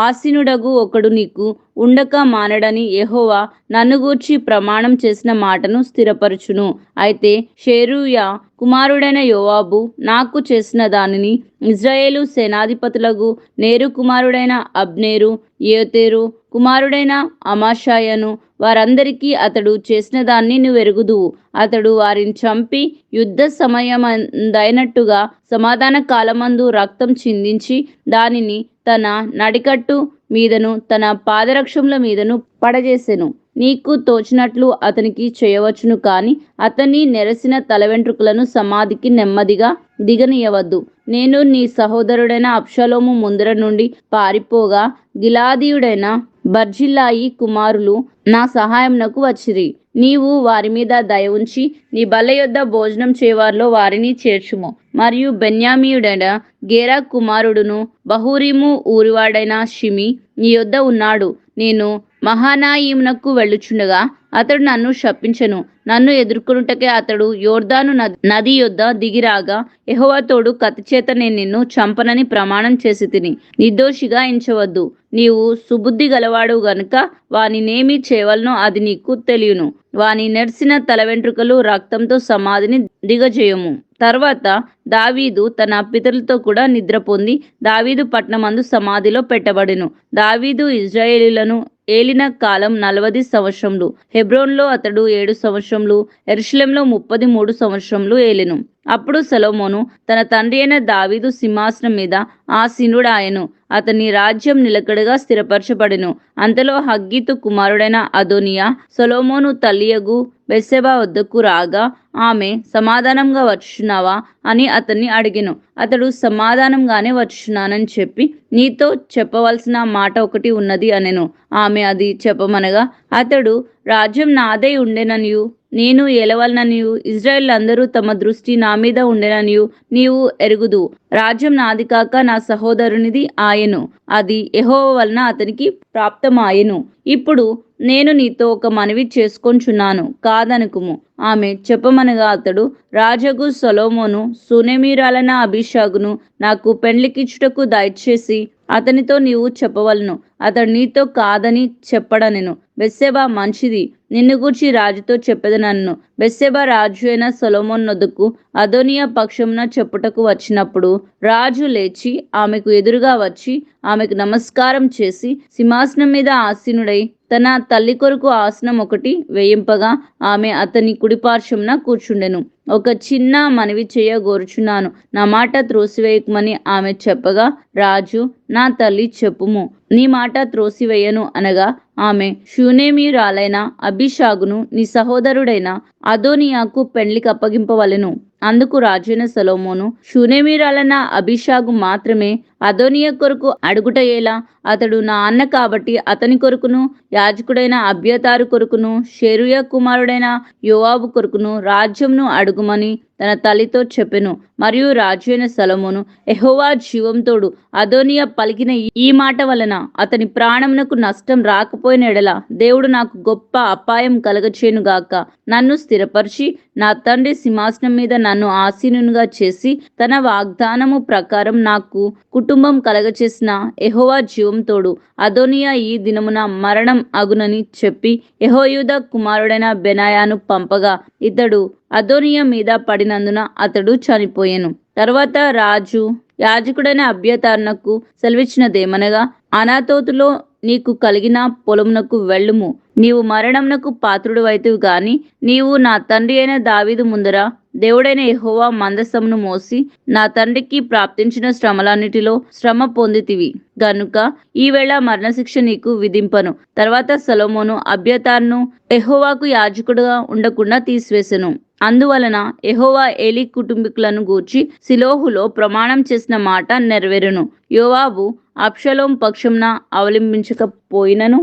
ఆసీనుడగు ఒకడు నీకు ఉండక మానడని యెహోవా నన్ను గూర్చి ప్రమాణం చేసిన మాటను స్థిరపరచును. అయితే షెరూయా కుమారుడైన యోవాబు నాకు చేసిన దానిని ఇశ్రాయేలు సేనాధిపతులకు నేరు కుమారుడైన అబ్నేరు, యేతెరు కుమారుడైన అమాషాయను వారందరికీ అతడు చేసిన దాన్ని నువ్వు ఎరుగుదువు. అతడు వారిని చంపి యుద్ధ సమయమైనట్టుగా సమాధాన కాలమందు రక్తం చిందించి దానిని తన నడికట్టు మీదను తన పాదరక్షముల మీదను పడజేసెను. నీకు తోచినట్లు అతనికి చేయవచ్చును, కానీ అతని నెరసిన తల వెంట్రుకలను సమాధికి నెమ్మదిగా దిగనీయవద్దు. నేను నీ సహోదరుడైన అబ్షాలోము ముందర నుండి పారిపోగా గిలాదీయుడైన బర్జిల్లాయి కుమారులు నా సహాయంనకు వచ్చిరి. నీవు వారి మీద దయ ఉంచి నీ బల్ల యొద్ద భోజనం చేయవారిలో వారిని చేర్చుము. మరియు బెన్యామీయుడైన గేరా కుమారుడును బహూరీము ఊరివాడైన షిమి నీ యొద్ద ఉన్నాడు. నేను మహానాయిమునకు వెళ్ళుచుండగా అతడు నన్ను శపించెను. నన్ను ఎదుర్కొనుటకే అతడు యోర్దాను నది యొద్ద దిగిరాగా యెహోవా తోడు కత్తి చేత నేను నిన్ను చంపనని ప్రమాణం చేసి తిని నిర్దోషిగా ఎంచవద్దు. నీవు సుబుద్ధి గలవాడు గనుక వానినేమి చేయవలనో అది నీకు తెలియను. వాని నెర్సిన తల వెంట్రుకలు రక్తంతో సమాధిని దిగజేయము. తర్వాత దావీదు తన పితరులతో కూడా నిద్ర పొంది దావీదు పట్టణమందు సమాధిలో పెట్టబడెను. దావీదు ఇశ్రాయేలీయులను ఏలిన కాలం 40 సంవత్సరములు. హెబ్రోన్లో అతడు 7 సంవత్సరములు, యెరూషలేములో 33 సంవత్సరములు ఏలెను. అప్పుడు సొలొమోను తన తండ్రి అయిన దావీదు సింహాసనం మీద ఆసీనుడాయెను. అతని రాజ్యం నిలకడగా స్థిరపరచబడెను. అంతలో హగ్గీతు కుమారుడైన అదోనియా సొలొమోను తల్లియగు బెత్షెబ వద్దకు రాగా ఆమె సమాధానంగా వచ్చుచున్నావా అని అతన్ని అడిగెను. అతడు సమాధానంగానే వచ్చుచున్నానని చెప్పి నీతో చెప్పవలసిన మాట ఒకటి ఉన్నది అనెను. ఆమె అది చెప్పమనగా అతడు రాజ్యం నాదై ఉండెననియు నేను ఏలవలననియు ఇజ్రాయేల్ అందరూ తమ దృష్టి నా మీద ఉండెననియు నీవు ఎరుగుదు. రాజ్యం నాది కాక నా సహోదరునిది ఆయెను. అది యెహోవా వలన అతనికి ప్రాప్తమాయెను. ఇప్పుడు నేను నీతో ఒక మనవి చేసుకొంచున్నాను, కాదనుకుము. ఆమె చెప్పమనగా అతడు, రాజగు సొలొమోను సునెమీరాలైన అబీషగును నాకు పెండ్లికిచ్చుటకు దయచేసి అతనితో నీవు చెప్పవలను. అతడు నీతో కాదని చెప్పడనెను. బెత్షెబ, మంచిది, నిన్ను గూర్చి రాజుతో చెప్పెదనన్ను. బెత్షెబ రాజు అయిన సొలొమోను నొద్దకు అదోనియా పక్షమున చెప్పుటకు వచ్చినప్పుడు రాజు లేచి ఆమెకు ఎదురుగా వచ్చి ఆమెకు నమస్కారం చేసి సింహాసనం మీద ఆసీనుడై తన తల్లి కొరకు ఆసనం ఒకటి వేయింపగా ఆమె అతని కుడిపార్శ్వమున కూర్చుండెను. ఒక చిన్న మనవి చేయగోరుచున్నాను, నా మాట త్రోసివేయకమని ఆమె చెప్పగా రాజు, నా తల్లి, చెప్పుము, నీ మాట త్రోసివేయను అనగా ఆమె, షూనేమీయురాలైన అబీషగును నీ సహోదరుడైన అదోనియాకు పెండ్లికి అప్పగింపవలెను. అందుకు రాజైన సొలొమోను, షూనేమీయురాలైన అబీషగు మాత్రమే అదోనియా కొరకు అడుగుట ఎలా? అతడు నా అన్న కాబట్టి అతని కొరకును యాజకుడైన అబ్యాతారు కొరకును షెరూయా కుమారుడైన యోవాబు కొరకును రాజ్యమును అడుగుమని తన తల్లితో చెప్పెను. మరియు రాజు అయిన సొలొమోను, యెహోవా జీవంతోడు అదోనియా పలికిన ఈ మాట వలన అతని ప్రాణమునకు నష్టం రాకపోయిన ఎడల దేవుడు నాకు గొప్ప అపాయం కలగచేయునుగాక. నన్ను స్థిరపరిచి నా తండ్రి సింహాసనం మీద నన్ను ఆసీనునిగా చేసి తన వాగ్దానము ప్రకారం నాకు కుటుంబం కలగచేసిన యెహోవా జీవంతోడు అదోనియా ఈ దినమున మరణం అగునని చెప్పి యెహోయాదా కుమారుడైన బెనాయాను పంపగా ఇతడు అదోనియా మీద పడినందున అతడు చనిపోయెను. తర్వాత రాజు యాజకుడైన అబ్యాతారునకు సెలవిచ్చినదేమనగా, అనాతోతులో నీకు కలిగిన పొలమునకు వెళ్ళుము. నీవు మరణమునకు పాత్రుడవైతివి గాని నీవు నా తండ్రి అయిన దావీదు ముందర దేవుడైన యెహోవా మందసమును మోసి నా తండ్రికి ప్రాప్తించిన శ్రమలన్నిటిలో శ్రమ పొందితివి గనుక ఈవేళ మరణశిక్ష నీకు విధింపను. తర్వాత సొలొమోను అబ్యాతారును యెహోవాకు యాజకుడుగా ఉండకుండా తీసివేసెను. అందువలన యెహోవా ఏలీ కుటుంబీకులను గూర్చి షిలోహులో ప్రమాణం చేసిన మాట నెరవేరును. యోవాబు అబ్షాలోం పక్షంన అవలంబించకపోయినను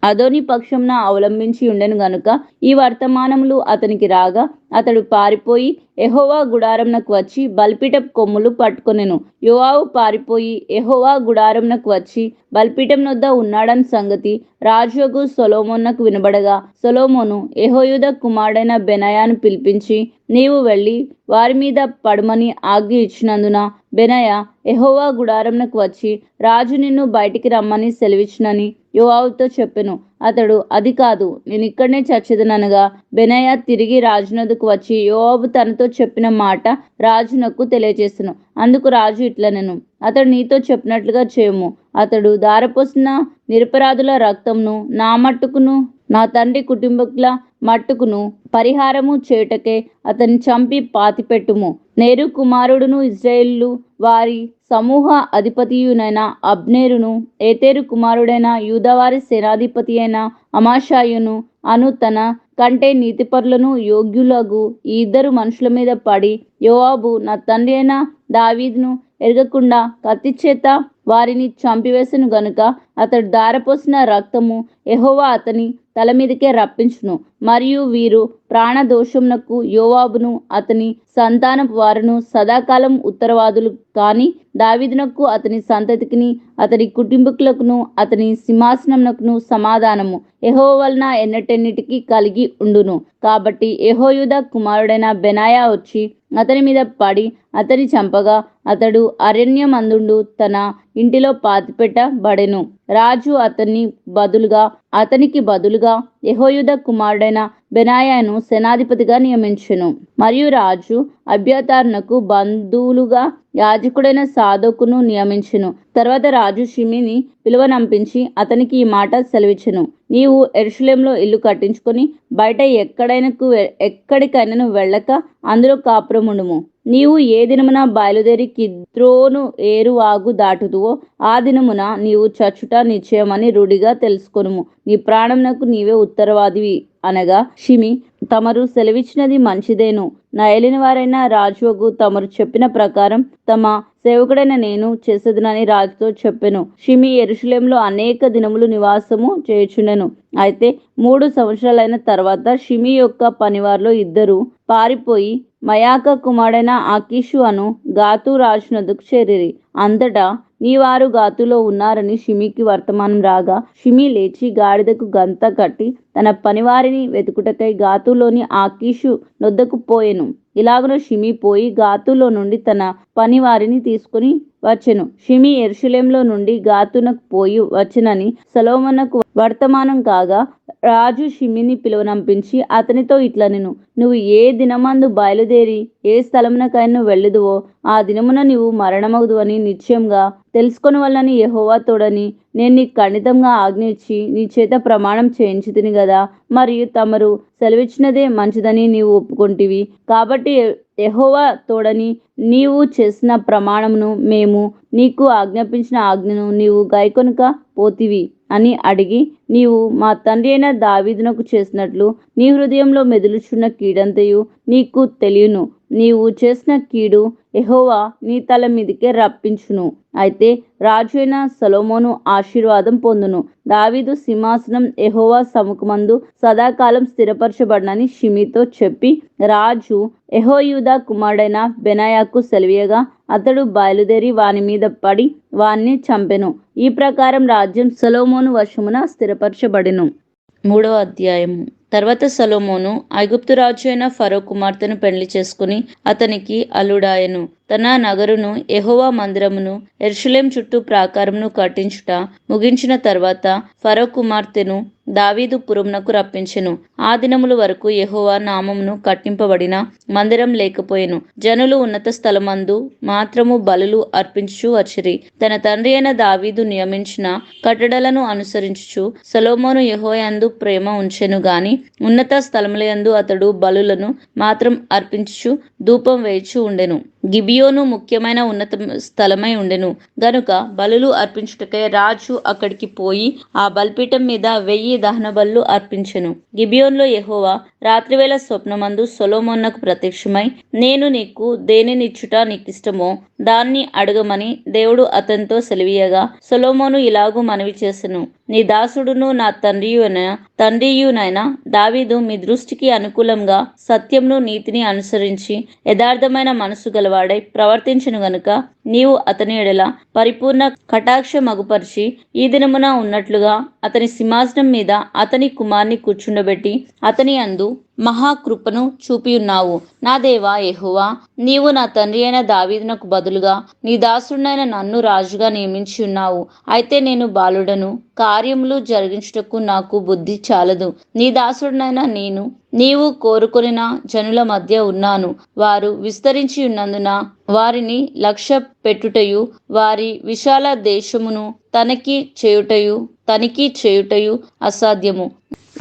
అదోని పక్షంన అవలంబించి ఉండెను గనుక ఈ వర్తమానములు అతనికి రాగా అతడు పారిపోయి యెహోవా గుడారంనకు వచ్చి బలిపీఠం కొమ్ములు పట్టుకొనెను. యోవాబు పారిపోయి యెహోవా గుడారంనకు వచ్చి బలిపీఠం వద్ద ఉన్నాడని సంగతి రాజుకు సొలొమోనుకు వినబడగా సొలొమోను యెహోయాదా కుమారుడైన బెనాయాను పిలిపించి, నీవు వెళ్ళి వారి మీద పడమని ఆజ్ఞ ఇచ్చినందున బెనాయా యెహోవా గుడారంనకు వచ్చి రాజు నిన్ను బయటికి రమ్మని సెలవిచ్చినని యోవాబుతో చెప్పెను. అతడు, అది కాదు, నేను ఇక్కడనే చచ్చెదననగా బెనాయా తిరిగి రాజునొద్దకు వచ్చి యోవాబు తనతో చెప్పిన మాట రాజునకు తెలియజేసెను. అందుకు రాజు ఇట్లనెను, అతడు నీతో చెప్పినట్లుగా చేయుము. అతడు ధారపోసిన నిరపరాధుల రక్తమును నా మట్టుకును నా తండ్రి కుటుంబకుల మట్టుకును పరిహారము చేయుటకే అతన్ని చంపి పాతిపెట్టుము. నేరు కుమారుడును ఇశ్రాయేలు వారి సమూహ అధిపతియునైన అబ్నేరును ఏతేరు కుమారుడైన యూదావారి సేనాధిపతి అయిన అమాషాయును అను తన కంటే నీతిపరులను యోగ్యులగు ఈ ఇద్దరు మనుషుల మీద పడి యోవాబు నా తండ్రి అయిన దావీదును ఎరగకుండా కత్తి చేత వారిని చంపివేసెను గనుక అతడు ధారపోసిన రక్తము యెహోవా అతని తల మీదకే రప్పించును. మరియు వీరు ప్రాణదోషమునకు యోవాబును అతని సంతానపు వారును సదాకాలం ఉత్తరవాదులు కాని దావీదునకు అతని సంతతికిని అతని కుటుంబీకులకును అతని సింహాసనమునకును సమాధానము యెహోవా వలన ఎన్నటెన్నిటికీ కలిగి ఉండును. కాబట్టి యెహోయాదా కుమారుడైన బెనాయా వచ్చి అతని మీద పడి అతని చంపగా అతడు అరణ్యమందుండు తన ఇంటిలో పాతిపెట్టబడెను. రాజు అతనికి బదులుగా యెహోయాదా కుమారుడైన బెనాయాను సేనాధిపతిగా నియమించెను. మరియు రాజు అబ్యాతారునకు బంధువులుగా యాజకుడైన సాదోకును నియమించెను. తర్వాత రాజు షిమిని పిలువనంపించి అతనికి ఈ మాట సెలవిచ్చెను, నీవు యెరూషలేములో ఇల్లు కట్టించుకొని బయట ఎక్కడికైనా వెళ్ళక అందులో కాపురముండుము. నీవు ఏ దినమున బయలుదేరి కిద్రోను ఏరువాగు దాటుదువో ఆ దినమున నీవు చచ్చుట నిశ్చయమని రూఢిగా తెలుసుకొనుము. నీ ప్రాణమునకు నీవే ఉత్తరవాదివి అనగా షిమి, తమరు సెలవిచ్చినది మంచిదేను. నా ఏలిన వారైన రాజువగు తమరు చెప్పిన ప్రకారం తమ సేవకుడైన నేను చేసేదనని రాజుతో చెప్పెను. షిమి యెరూషలేములో అనేక దినములు నివాసము చేయుచుండెను. అయితే 3 సంవత్సరాలైన తర్వాత షిమి యొక్క పనివారిలో ఇద్దరు పారిపోయి మయాక కుమారుడైన ఆకీషు అను గాతు రాజునొద్దకు చేరిరి. అంతటా నీ వారు గాతులో ఉన్నారని షిమికి వర్తమానం రాగా, షిమి లేచి గాడిదకు గంత కట్టి తన పనివారిని వెతుకుటకై గాతులోని ఆకీషు నొద్దకు పోయెను. ఇలాగున షిమి పోయి గాతులో నుండి తన పనివారిని తీసుకుని వచ్చెను. షిమి యెరూషలేములో నుండి గాతునకు పోయి వచ్చెనని సొలొమోనుకు వర్తమానం కాగా, రాజు షిమిని పిలువనంపించి అతనితో ఇట్లనెను, నువ్వు ఏ దినమందు బయలుదేరి ఏ స్థలమునకైనా వెళ్ళుదువో ఆ దినమున నీవు మరణమగుదువని నిశ్చయంగా తెలుసుకొనవలనని యెహోవా తోడని నేను నీకు ఖండితంగా ఆజ్ఞ ఇచ్చి నీ చేత ప్రమాణం చేయించితిని గదా. మరియు తమరు సెలవిచ్చినదే మంచిదని నీవు ఒప్పుకొంటివి. కాబట్టి యెహోవా తోడని నీవు చేసిన ప్రమాణమును మేము నీకు ఆజ్ఞాపించిన ఆజ్ఞను నీవు గైకొనక పోతివి అని అడిగి, నీవు మా తండ్రి అయిన దావీదునకు చేసినట్లు నీ హృదయంలో మెదులుచున్న కీడంతయు నీకు తెలియను. నీవు చేసిన కీడు యెహోవా నీ తల మీదికే రప్పించును. అయితే రాజు అయిన సొలొమోను ఆశీర్వాదం పొందును. దావీదు సింహాసనం యెహోవా సముఖమందు సదాకాలం స్థిరపరచబడనని షిమితో చెప్పి, రాజు యెహోయాదా కుమారుడైన బెనాయాకు సెలవీయగా అతడు బయలుదేరి వాని మీద పడి వాణ్ణి చంపెను. ఈ ప్రకారం రాజ్యం సొలొమోను వశమున స్థిరపరచబడెను. 3వ అధ్యాయము. తర్వాత సొలొమోను ఐగుప్తు రాజు అయిన ఫరో కుమార్తెను పెళ్లి చేసుకుని అతనికి అల్లుడాయెను. తన నగరును యెహోవా మందిరమును యెరూషలేము చుట్టూ ప్రాకారమును కట్టించుట ముగించిన తర్వాత ఫరో కుమార్తెను దావీదు పురమునకు రప్పించెను. ఆ దినముల వరకు యెహోవా నామమును కట్టింపబడిన మందిరం లేకపోయెను. జనులు ఉన్నత స్థలమందు మాత్రము బలులు అర్పించుచు వచ్చిరి. తన తండ్రి అయిన దావీదు నియమించిన కట్టడలను అనుసరించుచు సొలొమోను యెహోవాయందు ప్రేమ ఉంచెను గాని ఉన్నత స్థలములందు అతడు బలులను మాత్రం అర్పించుచు ధూపం వేయుచు ఉండెను. గిబియోను ముఖ్యమైన ఉన్నత స్థలమై ఉండెను గనుక బలులు అర్పించుటకై రాజు అక్కడికి పోయి ఆ బలిపీఠం మీద 1000 దహన బలులు అర్పించెను. గిబియోన్లో యెహోవా రాత్రివేళ స్వప్నమందు సొలొమోనుకు ప్రత్యక్షమై, నేను నీకు దేనినిచ్చుట నీకిష్టమో దాన్ని అడగమని దేవుడు అతనితో సెలవీయగా, సొలొమోను ఇలాగు మనవి చేసెను, నీ దాసుడును నా తండ్రియునైన దావీదు మీ దృష్టికి అనుకూలంగా సత్యమును నీతిని అనుసరించి యథార్థమైన మనసు గలవాడై ప్రవర్తించెను గనుక నీవు అతని ఎడల పరిపూర్ణ కటాక్ష మగుపరిచి ఈ దినమున ఉన్నట్లుగా అతని సింహాసనం మీద అతని కుమార్ని కూర్చుండబెట్టి అతని అందు మహాకృపను చూపియున్నావు. నా దేవా యెహోవా, నీవు నా తండ్రి అయిన దావీదునకు బదులుగా నీ దాసుడినైన నన్ను రాజుగా నియమించి ఉన్నావు. అయితే నేను బాలుడను, కార్యములు జరిగించుటకు నాకు బుద్ధి చాలదు. నీ దాసుడినైన నీవు కోరుకొనిన జనుల మధ్య ఉన్నాను. వారు విస్తరించి ఉన్నందున వారిని లక్ష్య పెట్టుటయు వారి విశాల దేశమును తనిఖీ చేయుటయు అసాధ్యము.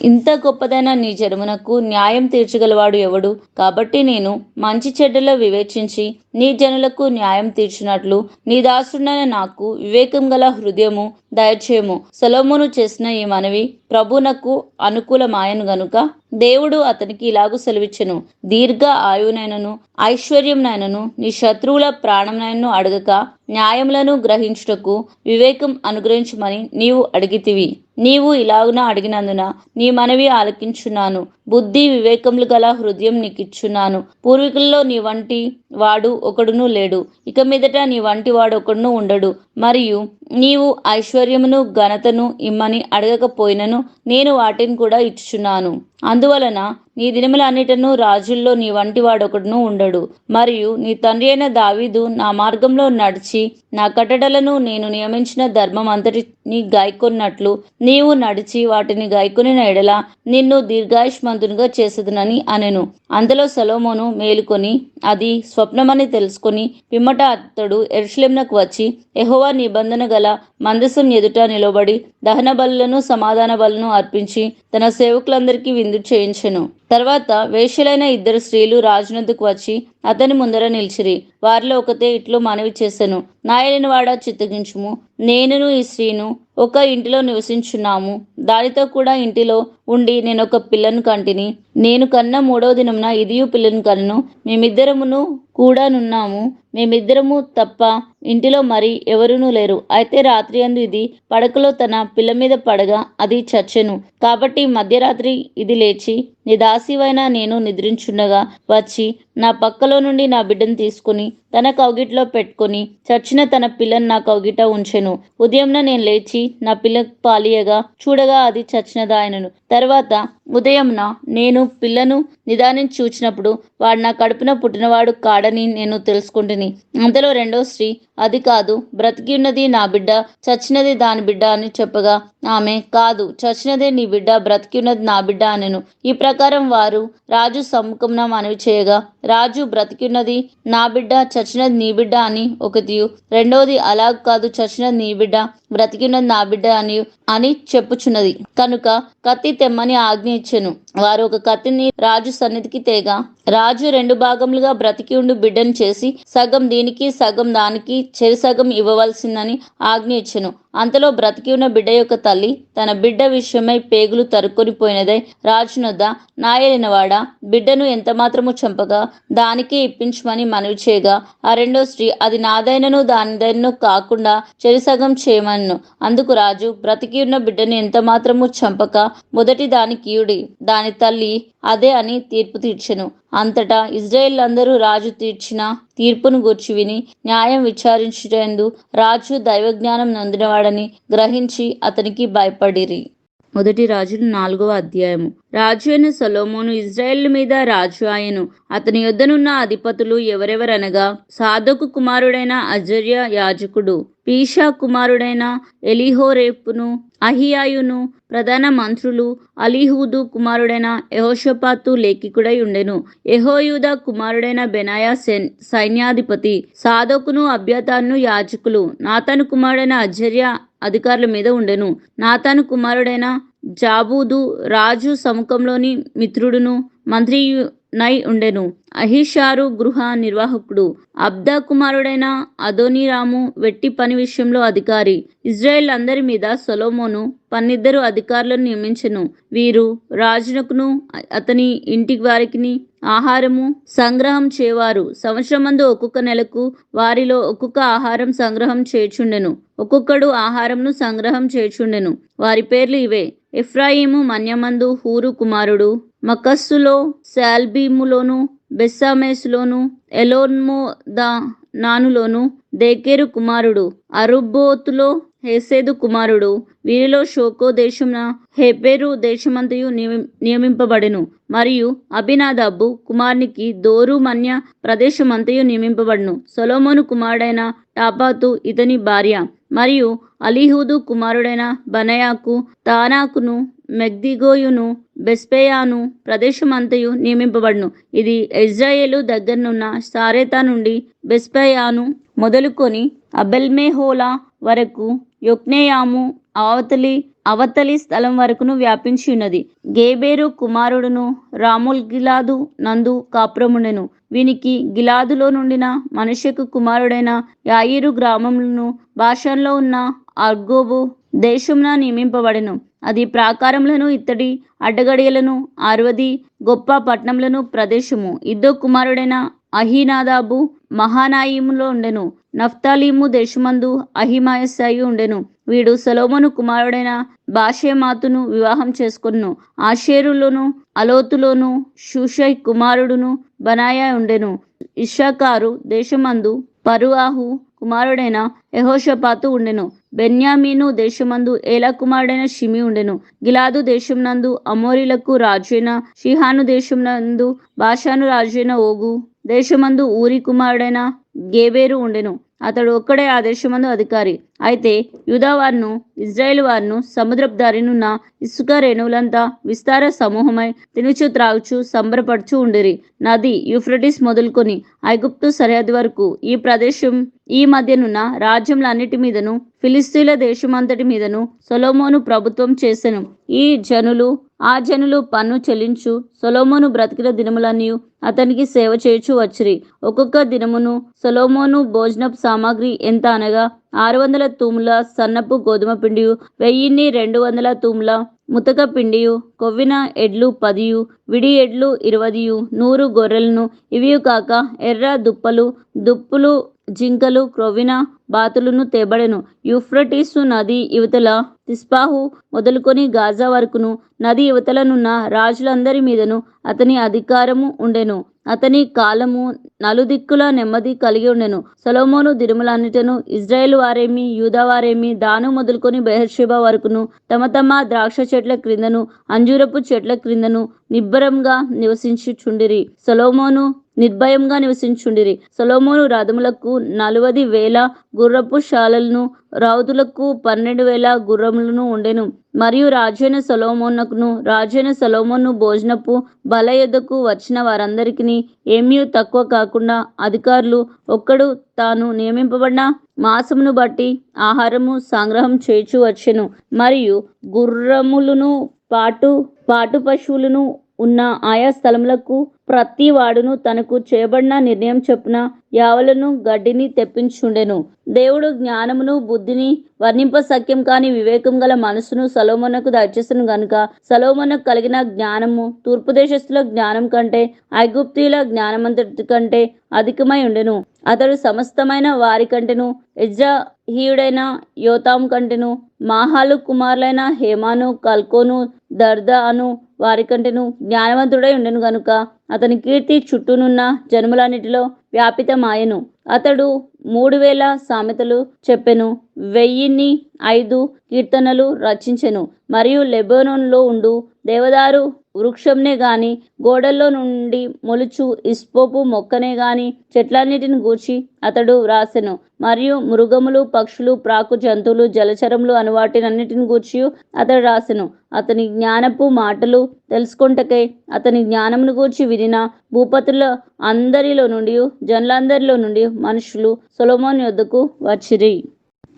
ఇంత గొప్పదైన నీ జనమునకు న్యాయం తీర్చగలవాడు ఎవడు? కాబట్టి నేను మంచి చెడ్డలో వివేచించి నీ జనులకు న్యాయం తీర్చినట్లు నీ దాసుడైన నాకు వివేకం గల హృదయము దయచేయము. సొలొమోను చేసిన ఈ మనవి ప్రభునకు అనుకూలమాయను గనుక దేవుడు అతనికి ఇలాగు సెలవిచ్చెను, దీర్ఘ ఆయువునైనను ఐశ్వర్యంనైనను నీ శత్రువుల ప్రాణంనైనను అడగక న్యాయములను గ్రహించుటకు వివేకం అనుగ్రహించమని నీవు అడిగితివి. నీవు ఇలాగున అడిగినందున నీ మనవి ఆలకించున్నాను. బుద్ధి వివేకములు గల హృదయం నీకిచ్చున్నాను. పూర్వీకుల్లో నీ వంటి వాడు ఒకడును లేడు, ఇక మీదట నీ వంటి వాడు ఒకడును ఉండడు. మరియు నీవు ఐశ్వర్యమును ఘనతను ఇమ్మని అడగకపోయినను నేను వాటిని కూడా ఇచ్చుచున్నాను. అందువలన నీ దినములన్నిటను రాజుల్లో నీ వంటి వాడొకడును ఉండడు. మరియు నీ తండ్రి అయిన దావీదు నా మార్గంలో నడిచి నా కట్టడలను నేను నియమించిన ధర్మం అంతటిని గైకొన్నట్లు నీవు నడిచి వాటిని గైకొనిన ఎడల నిన్ను దీర్ఘాయుష్మంతునిగా చేసేదనని అనెను. అంతలో సొలొమోను మేలుకొని అది స్వప్నమని తెలుసుకొని పిమ్మట అతడు యెరూషలేమునకు వచ్చి యెహోవా నిబంధన గల మందసం ఎదుట నిలబడి దహన బలులను సమాధాన బలులను అర్పించి తన సేవకులందరికీ విందు చేయించెను. తర్వాత వేశ్యలైన 2 స్త్రీలు రాజునొద్దకు వచ్చి అతని ముందర నిలిచిరి. వారిలో ఒకతే ఇట్లు మనవి చేసెను, నా ఏలినవాడా చిత్తగించుము, నేనును ఈ స్త్రీను ఒక ఇంటిలో నివసించున్నాము. దానితో కూడా ఇంటిలో ఉండి నేనొక పిల్లను కంటిని. నేను కన్న 3వ దినమున ఇదియు పిల్లను కనును. మేమిద్దరమును కూడానున్నాము. మేమిద్దరము తప్ప ఇంటిలో మరి ఎవరునూ లేరు. అయితే రాత్రియందు ఇది పడకలో తన పిల్ల మీద పడగా అది చచ్చెను. కాబట్టి మధ్యరాత్రి ఇది లేచి, నీ దాసివైన నేను నిద్రించుండగా వచ్చి నా పక్కలో నుండి నా బిడ్డను తీసుకుని తన కౌగిట్లో పెట్టుకొని చచ్చిన తన పిల్లను నా కౌగిట ఉంచెను. ఉదయంన నేను లేచి నా పిల్లకు పాలియగా చూడగా అది చచ్చినదాయనను. తర్వాత ఉదయంన నేను పిల్లను నిదానించి చూచినప్పుడు వాడు నా కడుపున పుట్టినవాడు కాడని నేను తెలుసుకుంటుని. అంతలో రెండో స్త్రీ, అది కాదు, బ్రతికి ఉన్నది నా బిడ్డ, చచ్చినది దాని బిడ్డ అని చెప్పగా ఆమె, కాదు, చచ్చినదే నీ బిడ్డ, బ్రతికి ఉన్నది నా బిడ్డ అనెను. ఈ ప్రకారం వారు రాజు సమ్ముఖమున మనవి చేయగా రాజు, బ్రతికి ఉన్నది నా బిడ్డ, చచ్చినది నీ బిడ్డ అని ఒకటియు, రెండవది అలాగ కాదు, చచ్చినది నీ బిడ్డ, బ్రతికి ఉన్నది నా బిడ్డ అని చెప్పుచున్నది కనుక కత్తి తెమ్మని ఆజ్ఞ ఇచ్చెను. వారు ఒక కత్తిని రాజు సన్నిధికి తేగా రాజు 2 భాగములుగా బ్రతికి ఉండు బిడ్డను చేసి సగం దీనికి సగం దానికి చెరి సగం ఇవ్వవలసిందని ఆజ్ఞ ఇచ్చెను. అంతలో బ్రతికి ఉన్న బిడ్డ యొక్క తల్లి తన బిడ్డ విషయమై పేగులు తరుక్కొని పోయినదై రాజునొద్ద, నా ఏలినవాడా, బిడ్డను ఎంత మాత్రము చంపగా దానికే ఇప్పించమని మనవి చేయగా ఆ రెండో స్త్రీ, అది నాదైనను దానిదైనను కాకుండా చెరిసగం చేయమను. అందుకు రాజు, బ్రతికి ఉన్న బిడ్డను ఎంత మాత్రము చంపక మొదటి దానికి ఇయుడి, దాని తల్లి అదే అని తీర్పు తీర్చెను. అంతటా ఇజ్రాయేలీయులందరూ రాజు తీర్చిన తీర్పును గూర్చి విని న్యాయం విచారించుటందు రాజు దైవజ్ఞానం నొందినవాడని గ్రహించి అతనికి భయపడిరి. మొదటి రాజులు 4వ అధ్యాయము. రాజు అయిన సొలొమోను ఇజ్రాయేలు మీద రాజు ఆయను. అతని యొద్దనున్న అధిపతులు ఎవరెవరనగా, సాదోకు కుమారుడైన అజర్య యాజకుడు, పీషా కుమారుడైన ఎలీహోరేపును, అహియాయును, ప్రధాన మంత్రులు, అలీహూదు కుమారుడైన యెహోషాపాతు లేఖికుడై ఉండెను. యెహోయాదా కుమారుడైన బెనాయా సైన్యాధిపతి, సాదోకును అబ్యాతారును యాజకులు, నాతాను కుమారుడైన అజర్య అధికారుల మీద ఉండెను. నాతాను కుమారుడైన జాబూదు రాజు సముఖంలోని మిత్రుడును మంత్రియునై ఉండెను. అహీషారు గృహ నిర్వాహకుడు, అబ్దా కుమారుడైన అదోనీరాము వెట్టి పని విషయంలో అధికారి. ఇజ్రాయేల్ అందరి మీద సొలొమోను 12 అధికారులను నియమించెను. వీరు రాజునకును అతని ఇంటి వారికిని ఆహారము సంగ్రహం చేవారు. సంవత్సరమందు ఒక్కొక్క నెలకు వారిలో ఒక్కొక్క ఆహారం సంగ్రహం చేయుచుండెను. ఒక్కొక్కడు ఆహారంను సంగ్రహం చేయుచుండెను. వారి పేర్లు ఇవే: ఎఫ్రాయిము మన్యమందు హూరు కుమారుడు, మకస్సులో శాల్బీములోను, బెస్సామెసులోను, ఎలోన్మోదానానులోను దేకెరు కుమారుడు, అరుబ్బోతులో హేసెదు కుమారుడు. వీరిలో షోకో దేశమున హెబెరు దేశమంతయు నియమింపబడెను. మరియు అబినాదాబు కుమారునికి దోరు మన్య ప్రదేశమంతయు నియమింపబడును. సొలొమోను కుమారుడైన టాపాతు ఇతని భార్య. మరియు అలీహూదు కుమారుడైన బనయాకు తానాకును మెగ్దిగోయును బెస్పేయాను ప్రదేశమంతయు నియమింపబడును. ఇది ఇజ్రాయేలు దగ్గరనున్న సారెతా నుండి బెస్పేయాను మొదలుకొని అబెల్మెహోలా వరకు యొక్నెయాము అవతలి స్థలం వరకును వ్యాపించి ఉన్నది. గేబెరు కుమారుడును రామోల్గిలాదు నందు కాపురముండెను. వీనికి గిలాదులో నుండిన మనుష్యకు కుమారుడైన యాయీరు గ్రామములను బాషాన్లో ఉన్న అర్గోబు దేశమున నియమింపబడెను. అది ప్రాకారములను ఇత్తడి అడ్డగడియలను 60 గొప్ప పట్టణములను ప్రదేశము. ఇద్దో కుమారుడైన అహీనాదాబు మహానాయిములో ఉండెను. నఫ్తాలీము దేశమందు అహిమాయస్సాయి ఉండెను. వీడు సొలొమోను కుమారుడైన బాషెమాతును వివాహం చేసుకొనెను. ఆషేరులోను అలోతులోను షూషై కుమారుడును బనాయా ఉండెను. ఇశ్శాఖారు దేశమందు పరువాహు కుమారుడైన యెహోషాపాతు ఉండెను. బెన్యామీను దేశమందు ఏలా కుమారుడైన షిమి ఉండెను. గిలాదు దేశమునందు అమోరీలకు రాజైన షీహాను దేశమునందు బాషాను రాజైన ఓగు దేశమందు ఊరి కుమారుడైన గేబెరు ఉండెను. అతడు ఒక్కడే ఆ దేశమందు అధికారి. అయితే యూదావారును ఇజ్రాయేలు వారును సముద్రపు దారినున్న ఇసుక రేణువులంతా విస్తార సమూహమై తినుచు త్రాగుచు సంబరపడుచు ఉండిరి. నది యూఫ్రటీస్ మొదలుకొని ఐగుప్తు సరిహద్దు వరకు ఈ ప్రదేశం ఈ మధ్యనున్న రాజ్యములన్నిటి మీదను ఫిలిస్తీన్ల దేశమంతటి మీదను సొలొమోను ప్రభుత్వం చేసెను. ఈ జనులు ఆ జనులు పన్ను చెల్లించు సొలొమోను బ్రతికిన దినములన్నీ అతనికి సేవ చేయుచు వచ్చిరి. ఒక్కొక్క దినమును సొలొమోను భోజనపు సామాగ్రి ఎంత అనగా 600 తూముల సన్నపు గోధుమ పిండియు, 1200 తూముల ముతక పిండియు, కొవ్విన ఎడ్లు 10, విడి ఎడ్లు 20, 100 గొర్రెలను. ఇవియు కాక ఎర్ర దుప్పులు, జింకలు, క్రొవ్విన బాతులను తేబడెను. యూఫ్రటీసు నది యువతల తిస్పాహు మొదలుకొని గాజా వరకును నది యువతలనున్న రాజులందరి మీదను అతని అధికారము ఉండెను. అతని కాలము నలుదిక్కుల నెమ్మది కలిగి ఉండెను. సొలొమోను దినములన్నిటను ఇజ్రాయేలు వారేమి, యూదా వారేమి, దాను మొదలుకొని బెయేర్షెబా వరకును తమ తమ ద్రాక్ష చెట్ల క్రిందను అంజూరపు చెట్ల క్రిందను నిబ్బరంగా నివసించుచుండిరి. నిర్భయంగా నివసించుండిరి. సొలొమోను రథములకు 40,000 గుర్రపు శాలలను, రౌతులకు 12,000 గుర్రములను ఉండెను. మరియు రాజైన సొలొమోను భోజనపు బల యొద్దకు వచ్చిన వారందరికీ ఏమీ తక్కువ కాకుండా అధికారులు ఒక్కడు తాను నియమింపబడిన మాసమును బట్టి ఆహారము సంగ్రహం చేయుచు వచ్చెను. మరియు గుర్రములను పాటు పశువులను ఉన్న ఆయా స్థలములకు ప్రతి వాడును తనకు చేయబడిన నిర్ణయం చొప్పున యావలను గడ్డిని తెప్పించుండెను. దేవుడు జ్ఞానమును బుద్ధిని వర్ణింప సఖ్యం కాని వివేకం గల మనసును సొలొమోనుకు దయచేసెను గనుక సొలొమోనుకు కలిగిన జ్ఞానము తూర్పు దేశస్థుల జ్ఞానం కంటే, ఐగుప్తీయుల జ్ఞానమంతటి కంటే అధికమై ఉండెను. అతడు సమస్తమైన వారి కంటెను, ఎజ్రాహీయుడైన యోతాము కంటెను, మాహాలు కుమారులైన హేమాను, కల్కోను, దర్దా అను వారికంటెను జ్ఞానవంతుడై ఉండెను గనుక అతని కీర్తి చుట్టూనున్న జనములన్నిటిలో వ్యాపితమాయెను. అతడు 3000 సామెతలు చెప్పెను, 1005 కీర్తనలు రచించెను. మరియు లెబోనోనులో ఉండు దేవదారు వృక్షంనే గాని, గోడల్లో నుండి మొలుచు ఇస్పోపు మొక్కనే గాని చెట్లన్నిటిని గూర్చి అతడు వ్రాసెను. మరియు మృగములు, పక్షులు, ప్రాకు జంతువులు, జలచరములు అను వాటినన్నిటిని గూర్చి అతడు రాసెను. అతని జ్ఞానపు మాటలు తెలుసుకొనుటకై అతని జ్ఞానమును గూర్చి వినిన భూపతుల అందరిలో నుండి, జనులందరిలో నుండి మనుషులు సొలొమోను యొద్దకు వచ్చిరి.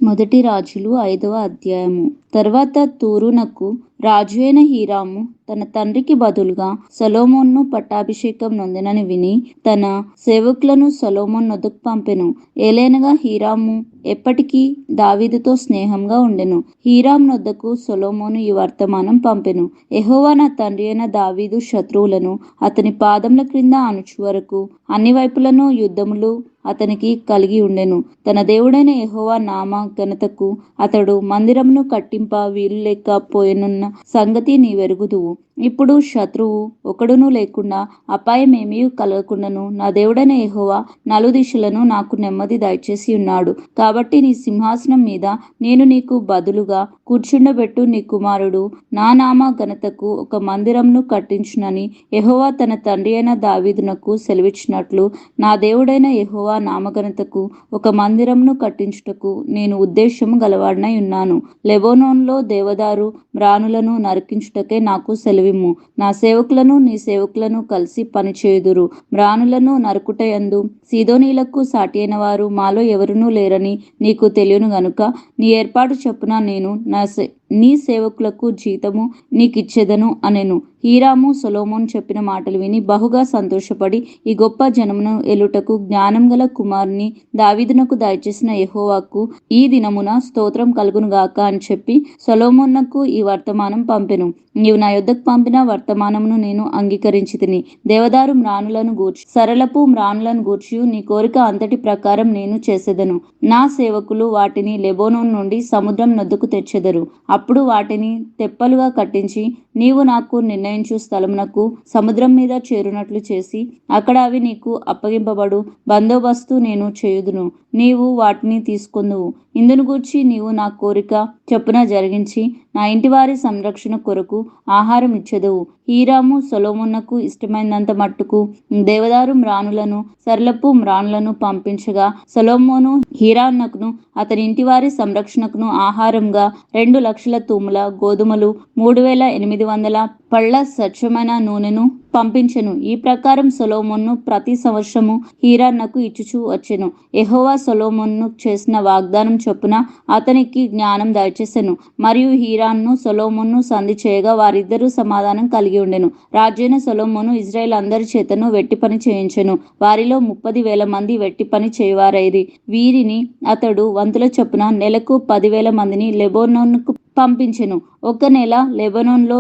మొదటి రాజులు 5వ అధ్యాయము. తర్వాత తూరునకు రాజు అయిన హీరాము తన తండ్రికి బదులుగా సొలొమోనును పట్టాభిషేకం నొందెనని విని తన సేవకులను సొలొమోను నొద్దకు పంపెను. ఏలైనగా హీరాము ఎప్పటికీ దావీదుతో స్నేహంగా ఉండెను. హీరాము నొద్దకు సొలొమోను ఈ వర్తమానం పంపెను. యెహోవా నా తండ్రి అయిన దావీదు శత్రువులను అతని పాదముల క్రింద అణుచు వరకు అన్ని వైపులను యుద్ధములు అతనికి కలిగి ఉండెను. తన దేవుడైన యెహోవా నామ ఘనతకు అతడు మందిరమును కట్టింప వీలు లేక పోయెనున్న సంగతి నీవెరుగుదువు. ఇప్పుడు శత్రువు ఒకడును లేకుండా అపాయమేమీ కలగకుండాను నా దేవుడైన యెహోవా నలుదిశలను నాకు నెమ్మది దయచేసి ఉన్నాడు. కాబట్టి నీ సింహాసనం మీద నేను నీకు బదులుగా కూర్చుండబెట్టు నీ కుమారుడు నా నామ ఘనతకు ఒక మందిరమును కట్టించునని యెహోవా తన తండ్రి అయిన దావీదునకు సెలవిచ్చినట్లు నా దేవుడైన యెహోవా నామఘనతకు ఒక మందిరమును కట్టించుటకు నేను ఉద్దేశము గలవాడనై ఉన్నాను. లెబోనోనులో దేవదారు మ్రానులను నరికించుటకే నాకు సెలవిమ్ము. నా సేవకులను నీ సేవకులను కలిసి పనిచేయుదురు. మ్రానులను నరుకుటయందు సీదోనీయులకు సాటి అయిన వారు మాలో ఎవరునూ లేరని నీకు తెలియను గనుక నీ ఏర్పాటు చొప్పున నేను నీ సేవకులకు జీతము నీకిచ్చెదను అనెను. హీరాము సొలొమోను చెప్పిన మాటలు విని బహుగా సంతోషపడి ఈ గొప్ప జనమును ఏలుటకు జ్ఞానం గల కుమారుని దావీదునకు దయచేసిన యెహోవాకు ఈ దినమున స్తోత్రం కలుగును గాక అని చెప్పి సొలొమోనునకు ఈ వర్తమానం పంపెను. నీవు నా యొద్దకు పంపిన వర్తమానమును నేను అంగీకరించితిని. దేవదారు మ్రానులను గూర్చి సరళపు మ్రానులను గూర్చి నీ కోరిక అంతటి ప్రకారం నేను చేసెదను. నా సేవకులు వాటిని లెబోనోను నుండి సముద్రం నొద్దకు తెచ్చెదరు. అప్పుడు వాటిని తెప్పలుగా కట్టించి నీవు నాకు నిర్ణయించు స్థలమునకు సముద్రం మీద చేరునట్లు చేసి అక్కడ అవి నీకు అప్పగింపబడు బందోబస్తు నేను చేయుదును. నీవు వాటిని తీసుకొందువు. ఇందును గూర్చి నీవు నా కోరిక చొప్పున జరిగించి నా ఇంటి వారి సంరక్షణ కొరకు ఆహారం ఇచ్చెదవు. హీరాము సొలొమోనుకు ఇష్టమైనంత మట్టుకు దేవదారు మ్రానులను సరళపు మ్రానులను పంపించగా సొలొమోను హీరామునకును అతని ఇంటి వారి సంరక్షణకును ఆహారంగా 2 లక్షల తూముల గోధుమలు, 3800 పళ్ళ స్వచ్ఛమైన నూనెను పంపించెను. ఈ ప్రకారం సొలొమోను ప్రతి సంవత్సరము హీరామునకు ఇచ్చుచూ వచ్చెను. యెహోవా సొలొమోనుకు చేసిన వాగ్దానం చొప్పున అతనికి జ్ఞానం దయచేసెను. మరియు హీరామును సొలొమోను సంధి చేయగా వారిద్దరూ సమాధానం కలిగి ఉండెను. రాజైన సొలొమోను ఇజ్రాయేలు అందరి చేతను వెట్టి పని చేయించెను. వారిలో 30,000 మంది వెట్టి పని చేయువారైరి. వీరిని అతడు వంతుల చొప్పున నెలకు 10,000 మందిని లెబానోనుకు పంపించెను. ఒక నెల లెబానోనులో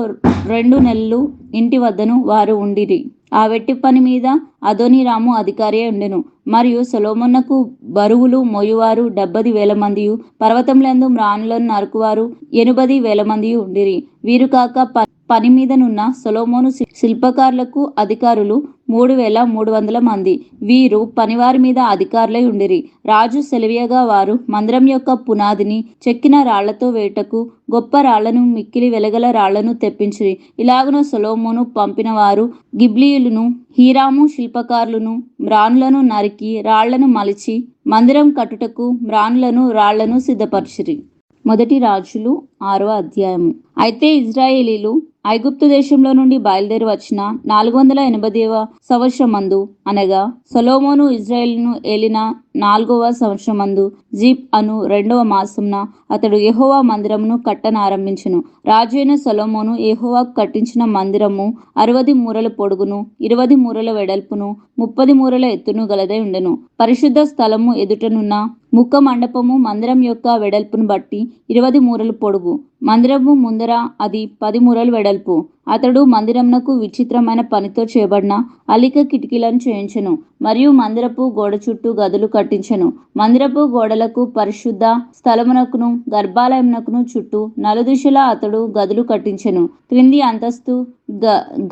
2 నెలలు ఇంటి వద్దను వారు ఉండిరి. ఆ వెట్టి పని మీద అదోనీరాము అధికారియై ఉండెను. మరియు సొలొమోనుకు బరువులు మోయువారు 70,000 మందియు, పర్వతములందు మ్రానులను నరుకువారు 80,000 మందియు ఉండిరి. వీరు కాక పని మీదనున్న సొలొమోను శిల్పకారులకు అధికారులు 3,300 మంది. వీరు పనివారి మీద అధికారులై ఉండిరి. రాజు సెలవీయగా వారు మందిరం యొక్క పునాదిని చెక్కిన రాళ్లతో వేటకు గొప్ప రాళ్లను మిక్కిలి వెలగల రాళ్లను తెప్పించిరి. ఇలాగున సొలొమోను పంపిన వారు గిబ్లీయులను హీరాము శిల్పకారులను మ్రానులను నరికి రాళ్లను మలిచి మందిరం కట్టుటకు మ్రానులను రాళ్లను సిద్ధపరిచిరి. మొదటి రాజులు 6వ అధ్యాయము. అయితే ఇజ్రాయేలీలు ఐగుప్తు దేశంలో నుండి బయలుదేరి వచ్చిన 480వ సంవత్సరమందు అనగా సొలొమోను ఇజ్రాయేలును ఏలిన 4వ సంవత్సరమందు జీప్ అను 2వ మాసమున అతడు యెహోవా మందిరమును కట్టనారంభించెను. రాజు అయిన సొలొమోను యెహోవాకు కట్టించిన మందిరము 60 మూరల పొడుగును 20 మూరల వెడల్పును 30 మూరల ఎత్తును గలదై ఉండెను. పరిశుద్ధ స్థలము ఎదుటనున్న ముఖ మండపము మందిరం యొక్క వెడల్పును బట్టి 20 మూరలు పొడుగు, మందిరము ముందర అది 10 మూరలు వెడల్పు. అతడు మందిరమునకు విచిత్రమైన పనితో చేయబడిన అలిక కిటికీలను చేయించెను. మరియు మందిరపు గోడ చుట్టూ గదులు కట్టించెను. మందిరపు గోడలకు పరిశుద్ధ స్థలమునకును గర్భాలయమునకును చుట్టూ నలుదిశలా అతడు గదులు కట్టించెను. క్రింది అంతస్తు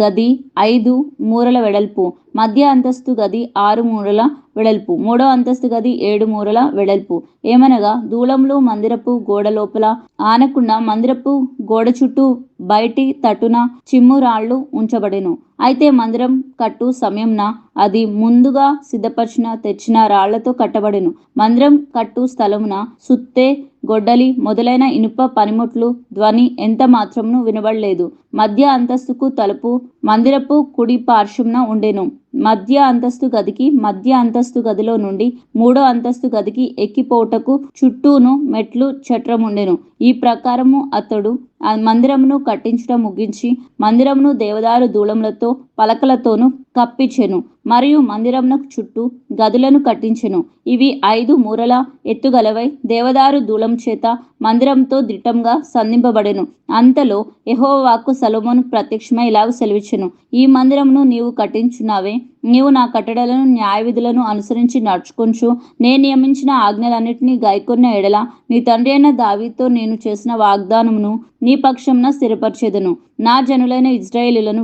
గది 5 మూరల వెడల్పు, మధ్య అంతస్తు గది 6 మూరల వెడల్పు, 3వ అంతస్తు గది 7 మూరల వెడల్పు. ఏమనగా దూలములు మందిరపు గోడ లోపల ఆనకుండా మందిరపు గోడ చుట్టూ బయటి తట్టున చిమ్ము రాళ్లు ఉంచబడెను. అయితే మందిరం కట్టు సమయంన అది ముందుగా సిద్ధపరిచిన తెచ్చిన రాళ్లతో కట్టబడెను. మందిరం కట్టు స్థలమున సుత్తె, గొడ్డలి మొదలైన ఇనుప పనిముట్లు ధ్వని ఎంత మాత్రమును వినబడలేదు. మధ్య అంతస్తుకు తలుపు మందిరపు కుడి పార్శ్వమున ఉండెను. మధ్య అంతస్తు గదికి మధ్య అంతస్తు గదిలో నుండి 3వ అంతస్తు గదికి ఎక్కిపోవుటకు చుట్టూను మెట్లు చట్రముండెను. ఈ ప్రకారము అతడు ఆ మందిరమును కట్టించుట ముగించి మందిరమును దేవదారు దూలములతో పలకలతోనూ కప్పించెను. మరియు మందిరమునకు చుట్టూ గదులను కట్టించెను. ఇవి 5 మూరల ఎత్తుగలవై దేవదారు దూలం చేత మందిరంతో దిట్టంగా సంధింపబడెను. అంతలో యెహోవా వాక్కు సొలొమోనుకు ప్రత్యక్షమై ఇలాగు సెలవిచ్చెను. ఈ మందిరమును నీవు కట్టించున్నావే, నీవు నా కట్టడలను న్యాయ విధులను అనుసరించి నడుచుకొంచు నేను నియమించిన ఆజ్ఞలన్నిటినీ గైకొన్న ఎడల నీ తండ్రి అయిన దావీదుతో నేను చేసిన వాగ్దానమును నీ పక్షమున స్థిరపరచెదను. నా జనులైన ఇజ్రాయేలీయులను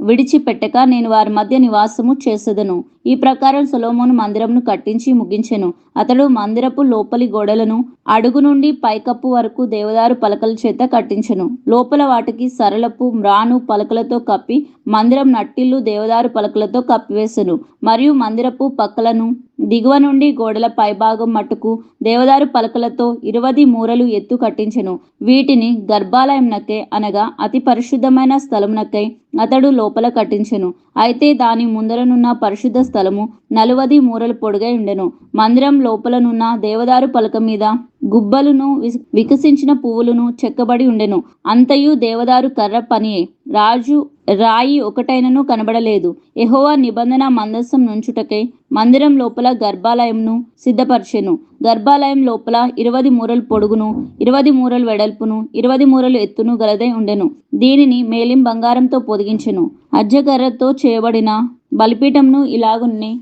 విడిచిపెట్టక నేను వారి మధ్య నివాసము చేసేదను. ఈ ప్రకారం సొలొమోను మందిరమును కట్టించి ముగించెను. అతడు మందిరపు లోపలి గోడలను అడుగు నుండి పైకప్పు వరకు దేవదారు పలకల చేత కట్టించెను. లోపల వాటికి సరళపు మ్రాను పలకలతో కప్పి మందిరం నట్టిల్లు దేవదారు పలకలతో కప్పివేసెను. మరియు మందిరపు పక్కలను దిగువ నుండి గోడల పైభాగం మట్టుకు దేవదారు పలకలతో 20 మూరలు ఎత్తు కట్టించెను. వీటిని గర్భాలయమునకై అనగా అతి పరిశుద్ధమైన స్థలమునకై అతడు లోపల కట్టించెను. అయితే దాని ముందరనున్న పరిశుద్ధ స్థలము 40 మూరలు పొడుగై ఉండెను. మందిరం లోపలనున్న దేవదారు పలక మీద గుబ్బలును వికసించిన పువ్వులను చెక్కబడి ఉండెను. అంతయు దేవదారు కర్ర పనియే. రాయి ఒకటైనను కనబడలేదు. యెహోవా నిబంధన మందసం నుంచుటకై మందిరం లోపల గర్భాలయంను సిద్ధపరిచెను. గర్భాలయం లోపల 20 మూరలు పొడుగును 20 మూరలు వెడల్పును 20 మూరలు ఎత్తును గలదై ఉండెను. దీనిని మేలిం బంగారంతో పొదిగించెను. అర్జకర్రతో చేయబడిన బలిపీఠంను ఇలాగున్నే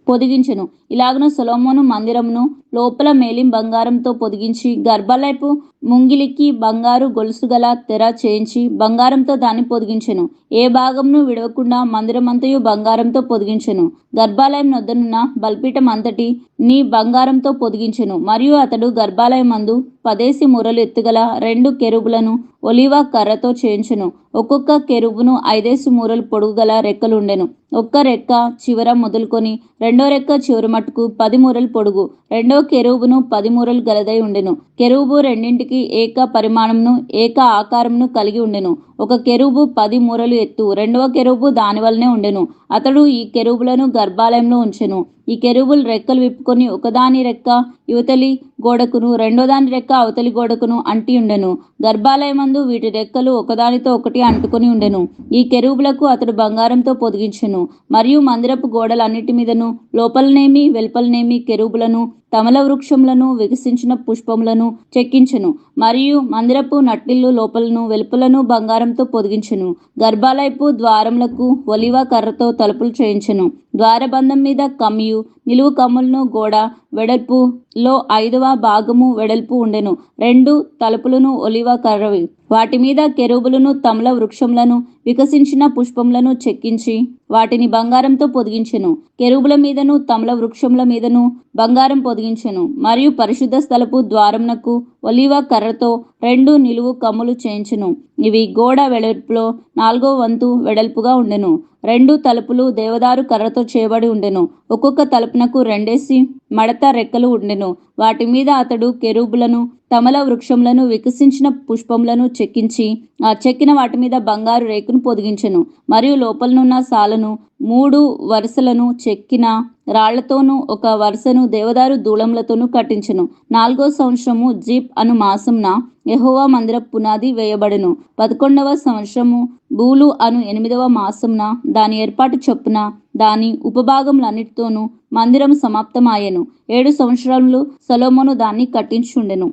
పొదిగించెను. ఇలాగున సొలొమోను మందిరమును లోపల మేలిం బంగారంతో పొదిగించి గర్భాలయపు ముంగిలికి బంగారు గొలుసు గల తెర చేయించి బంగారంతో దాన్ని పొదిగించెను. ఏ భాగమును విడవకుండా మందిరమంతయు బంగారంతో పొదిగించెను. గర్భాలయం నొద్దనున్న బలిపీఠం అంతటి నీ బంగారంతో పొదిగించెను. మరియు అతడు గర్భాలయమందు 10 మూరలు ఎత్తుగల 2 కెరూబులను ఒలీవ కర్రతో చేయించెను. ఒక్కొక్క కెరూబును 5 మూరలు పొడుగు గల రెక్కలుండెను. ఒక్క రెక్క చివర మొదలుకొని రెండో రెక్క చివరి మట్టుకు 10 మూరలు పొడుగు. రెండో కెరూబును 10 మూరలు గలదై ఉండెను. కెరూబు రెండింటికి ఏక పరిమాణమును ఏక ఆకారమును కలిగి ఉండెను. ఒక కెరూబు 10 మూరలు ఎత్తు, రెండవ కెరూబు దాని వలనే ఉండెను. అతడు ఈ కెరూబులను గర్భాలయంలో ఉంచెను. ఈ కెరూబులు రెక్కలు విప్పుకొని ఒకదాని రెక్క యువతలి గోడకును రెండో దాని రెక్క అవతలి గోడకును అంటి ఉండెను. గర్భాలయమందు వీటి రెక్కలు ఒకదానితో ఒకటి అంటుకొని ఉండెను. ఈ కెరూబులకు అతడు బంగారంతో పొదిగించెను. మరియు మందిరపు గోడలన్నిటి మీదను లోపలనేమి వెలుపలనేమి కెరూబులను తమల వృక్షములను వికసించిన పుష్పములను చెక్కించెను. మరియు మందిరపు నట్టిల్లు లోపలను వెలుపలను బంగారంతో పొదిగించెను. గర్భాలయపు ద్వారములకు ఒలివ కర్రతో తలుపులు చేయించెను. ద్వారబంధం మీద కమ్మియు నిలువు కమ్ములను గోడ వెడల్పులో 5వ భాగము వెడల్పు ఉండెను. 2 తలుపులను ఒలివ కర్రవి. వాటి మీద కెరూబులను తమల వృక్షములను వికసించిన పుష్పములను చెక్కించి వాటిని బంగారంతో పొదిగించెను. కెరూబుల మీదను తమల వృక్షముల మీదను బంగారం పొదిగించెను. మరియు పరిశుద్ధ స్థలపు ద్వారమునకు ఒలివ కర్రతో 2 నిలువు కమ్ములు చేయించెను. ఇవి గోడ వెడల్పులో 4వ వంతు వెడల్పుగా ఉండెను. 2 తలుపులు దేవదారు కర్రతో చేయబడి ఉండెను. ఒక్కొక్క తలుపునకు 2 మడత రెక్కలు ఉండెను. వాటి మీద అతడు కెరూబులను తమల వృక్షములను వికసించిన పుష్పములను చెక్కించి ఆ చెక్కిన వాటి మీద బంగారు రేకును పొదిగించెను. మరియు లోపలనున్న సాలను 3 వరుసలను చెక్కిన రాళ్లతోనూ 1 వరుసను దేవదారు దూలములతోనూ కట్టించెను. 4వ సంవత్సరము జీప్ అను మాసంన యెహోవా మందిర పునాది వేయబడెను. 11వ సంవత్సరము బూలు అను 8వ మాసంన దాని ఏర్పాటు చొప్పున దాని ఉపభాగములన్నిటితోనూ మందిరము సమాప్తమాయెను. 7 సంవత్సరములు సొలొమోను దాన్ని కట్టించుండెను.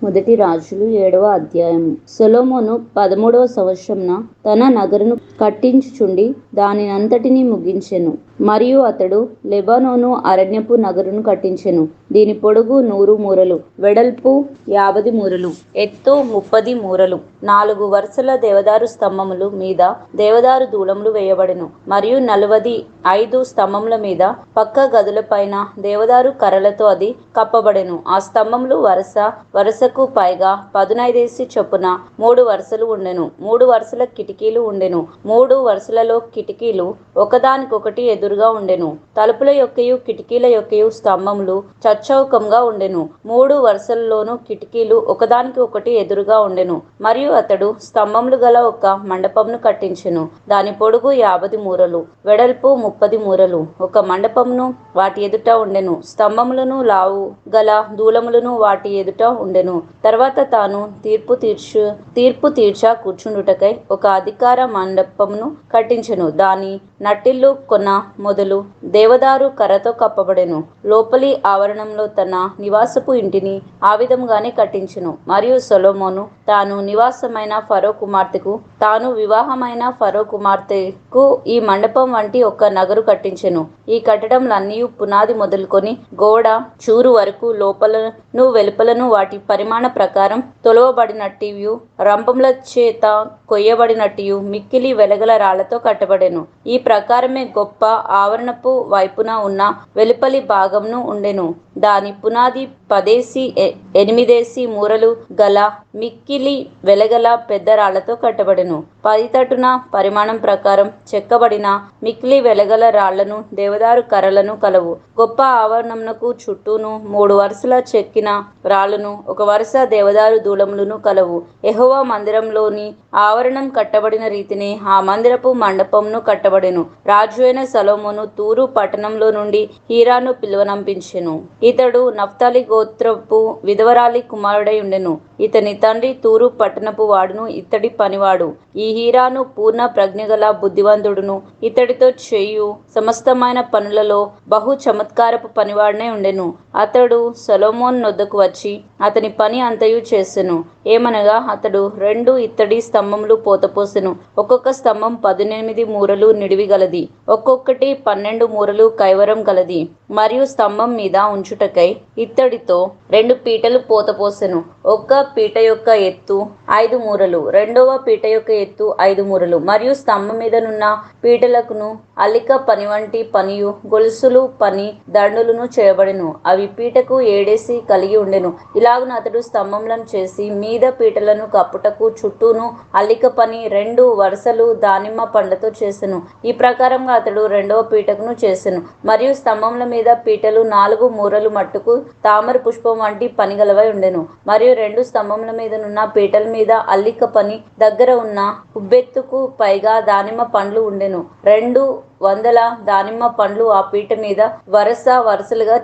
మొదటి రాజులు 7వ అధ్యాయము. సొలొమోను 13వ సంవత్సరంన తన నగరును కట్టించుచుండి దానినంతటినీ ముగించెను. మరియు అతడు లెబానోను అరణ్యపు నగరును కట్టించెను. దీని పొడుగు 100 మూరలు, వెడల్పు 50 మూరలు, ఎత్తు 30 మూరలు. 4 వరుసల దేవదారు స్తంభములు మీద దేవదారు దూలములు వేయబడెను. మరియు 45 స్తంభముల మీద పక్క గదులపైన దేవదారు కర్రలతో అది కప్పబడెను. ఆ స్తంభములు వరుస వరుసకు పైగా 15 చొప్పున 3 వరుసలు ఉండెను. 3 వరుసల కిటికీలు ఉండెను. 3 వరుసలలో కిటికీలు ఒకదానికొకటి ఎదురుగా ఉండెను. తలుపుల యొక్కయు కిటికీల యొక్కయు స్తంభములు చచ్చౌకంగా ఉండెను. 3 వరుసలలోనూ కిటికీలు ఒకదానికి ఒకటి ఎదురుగా ఉండెను. మరియు అతడు స్తంభములు గల ఒక మండపమును కట్టించెను. దాని పొడుగు 50 మూరలు, వెడల్పు 30 మూరలు. ఒక మండపమును వాటి ఎదుట ఉండెను. స్తంభములను లావు గల దూలములను వాటి ఎదుట ఉండెను. తర్వాత తాను తీర్పు తీర్చ కూర్చుండుటకై ఒక అధికార మండపమును కట్టించెను. దాని నట్టిల్లు కొన మొదలు దేవదారు కర్రతో కప్పబడెను. లోపలి ఆవరణంలో తన నివాసపు ఇంటిని ఆ విధముగానే కట్టించెను. మరియు సొలొమోను తాను నివాసమైన ఫరో కుమార్తెకు తాను వివాహమైన ఫరో కుమార్తెకు ఈ మండపం వంటి ఒక నగరు కట్టించెను. ఈ కట్టడములన్నీ పునాది మొదలుకొని గోడ చూరు వరకు లోపలను వెలుపలను వాటి పరిమాణ ప్రకారం తొలవబడినట్టియు రంపముల చేత కొయ్యబడినట్టియు మిక్కిలి వెలగల రాళ్లతో కట్టబడెను. ఈ ప్రకారమే గొప్ప ఆవరణపు వైపున ఉన్న వెలుపలి భాగమును ఉండెను. దాని పునాది 10 మూరలు గల మిక్కిలి వెలగల పెద్ద రాళ్లతో కట్టబడెను. 10 తట్టున పరిమాణం ప్రకారం చెక్కబడిన మిక్కిలి వెలగల రాళ్లను దేవదారు కర్రలను కలవు. గొప్ప ఆవరణమునకు చుట్టూను 3 వరుసల చెక్కిన రాళ్లను 1 వరుస దేవదారు దూలములను కలవు. యెహోవా మందిరంలోని ఆవరణం కట్టబడిన రీతినే ఆ మందిరపు మండపమును కట్టబడెను. రాజు అయిన సొలొమోను తూరు పట్టణంలో నుండి హీరాను పిలువనంపించెను. ఇతడు నఫ్తాలి గోత్రపు విధవరాలి కుమారుడై ఉండెను. ఇతని తండ్రి తూరు పట్టణపు వాడును, ఇతడి పనివాడు. ఈ హీరాను పూర్ణ ప్రజ్ఞగల బుద్ధివంతుడును, ఇతడితో చేయు సమస్తమైన పనులలో బహు చమత్కారపు పనివాడనే ఉండెను. అతడు సొలొమోను నొద్దకు వచ్చి అతని పని అంతయు చేసెను. ఏమనగా అతడు 2 ఇత్తడి స్తంభములు పోతపోసెను. ఒక్కొక్క స్తంభం 18 మూరలు నిడివి గలది, ఒక్కొక్కటి 12 మూరలు కైవరం గలది. మరియు స్తంభం మీద ఉంచుటకై ఇత్తడితో 2 పీటలు పోతపోసెను. ఒక్క పీట యొక్క ఎత్తు 5 మూరలు, రెండవ పీట యొక్క ఎత్తు 5 మూరలు, మరియు స్తంభం మీదనున్న పీటలకును అల్లిక పని వంటి పనియు గొలుసులు పని దండులను చేయబడెను. అవి పీటకు ఏడేసి కలిగి ఉండెను. ఇలాగున అతడు స్తంభములను చేసి మీద పీటలను కప్పుటకు చుట్టూను అల్లిక పని 2 వరుసలు దానిమ్మ పండ్లతో చేసెను. ఈ ప్రకారంగా అతడు రెండవ పీటకును చేసెను. మరియు స్తంభముల మీద పీటలు 4 మూరలు మట్టుకు తామర పుష్పం వంటి పని గలవై ఉండెను. మరియు 2 స్తంభముల మీదనున్న పీటల మీద అల్లిక పని దగ్గర ఉన్న ఉబ్బెత్తుకు పైగా దానిమ్మ పండ్లు ఉండెను. 200 దానిమ్మ పండ్లు ఆ పీట మీద వరుస వరుసలుగా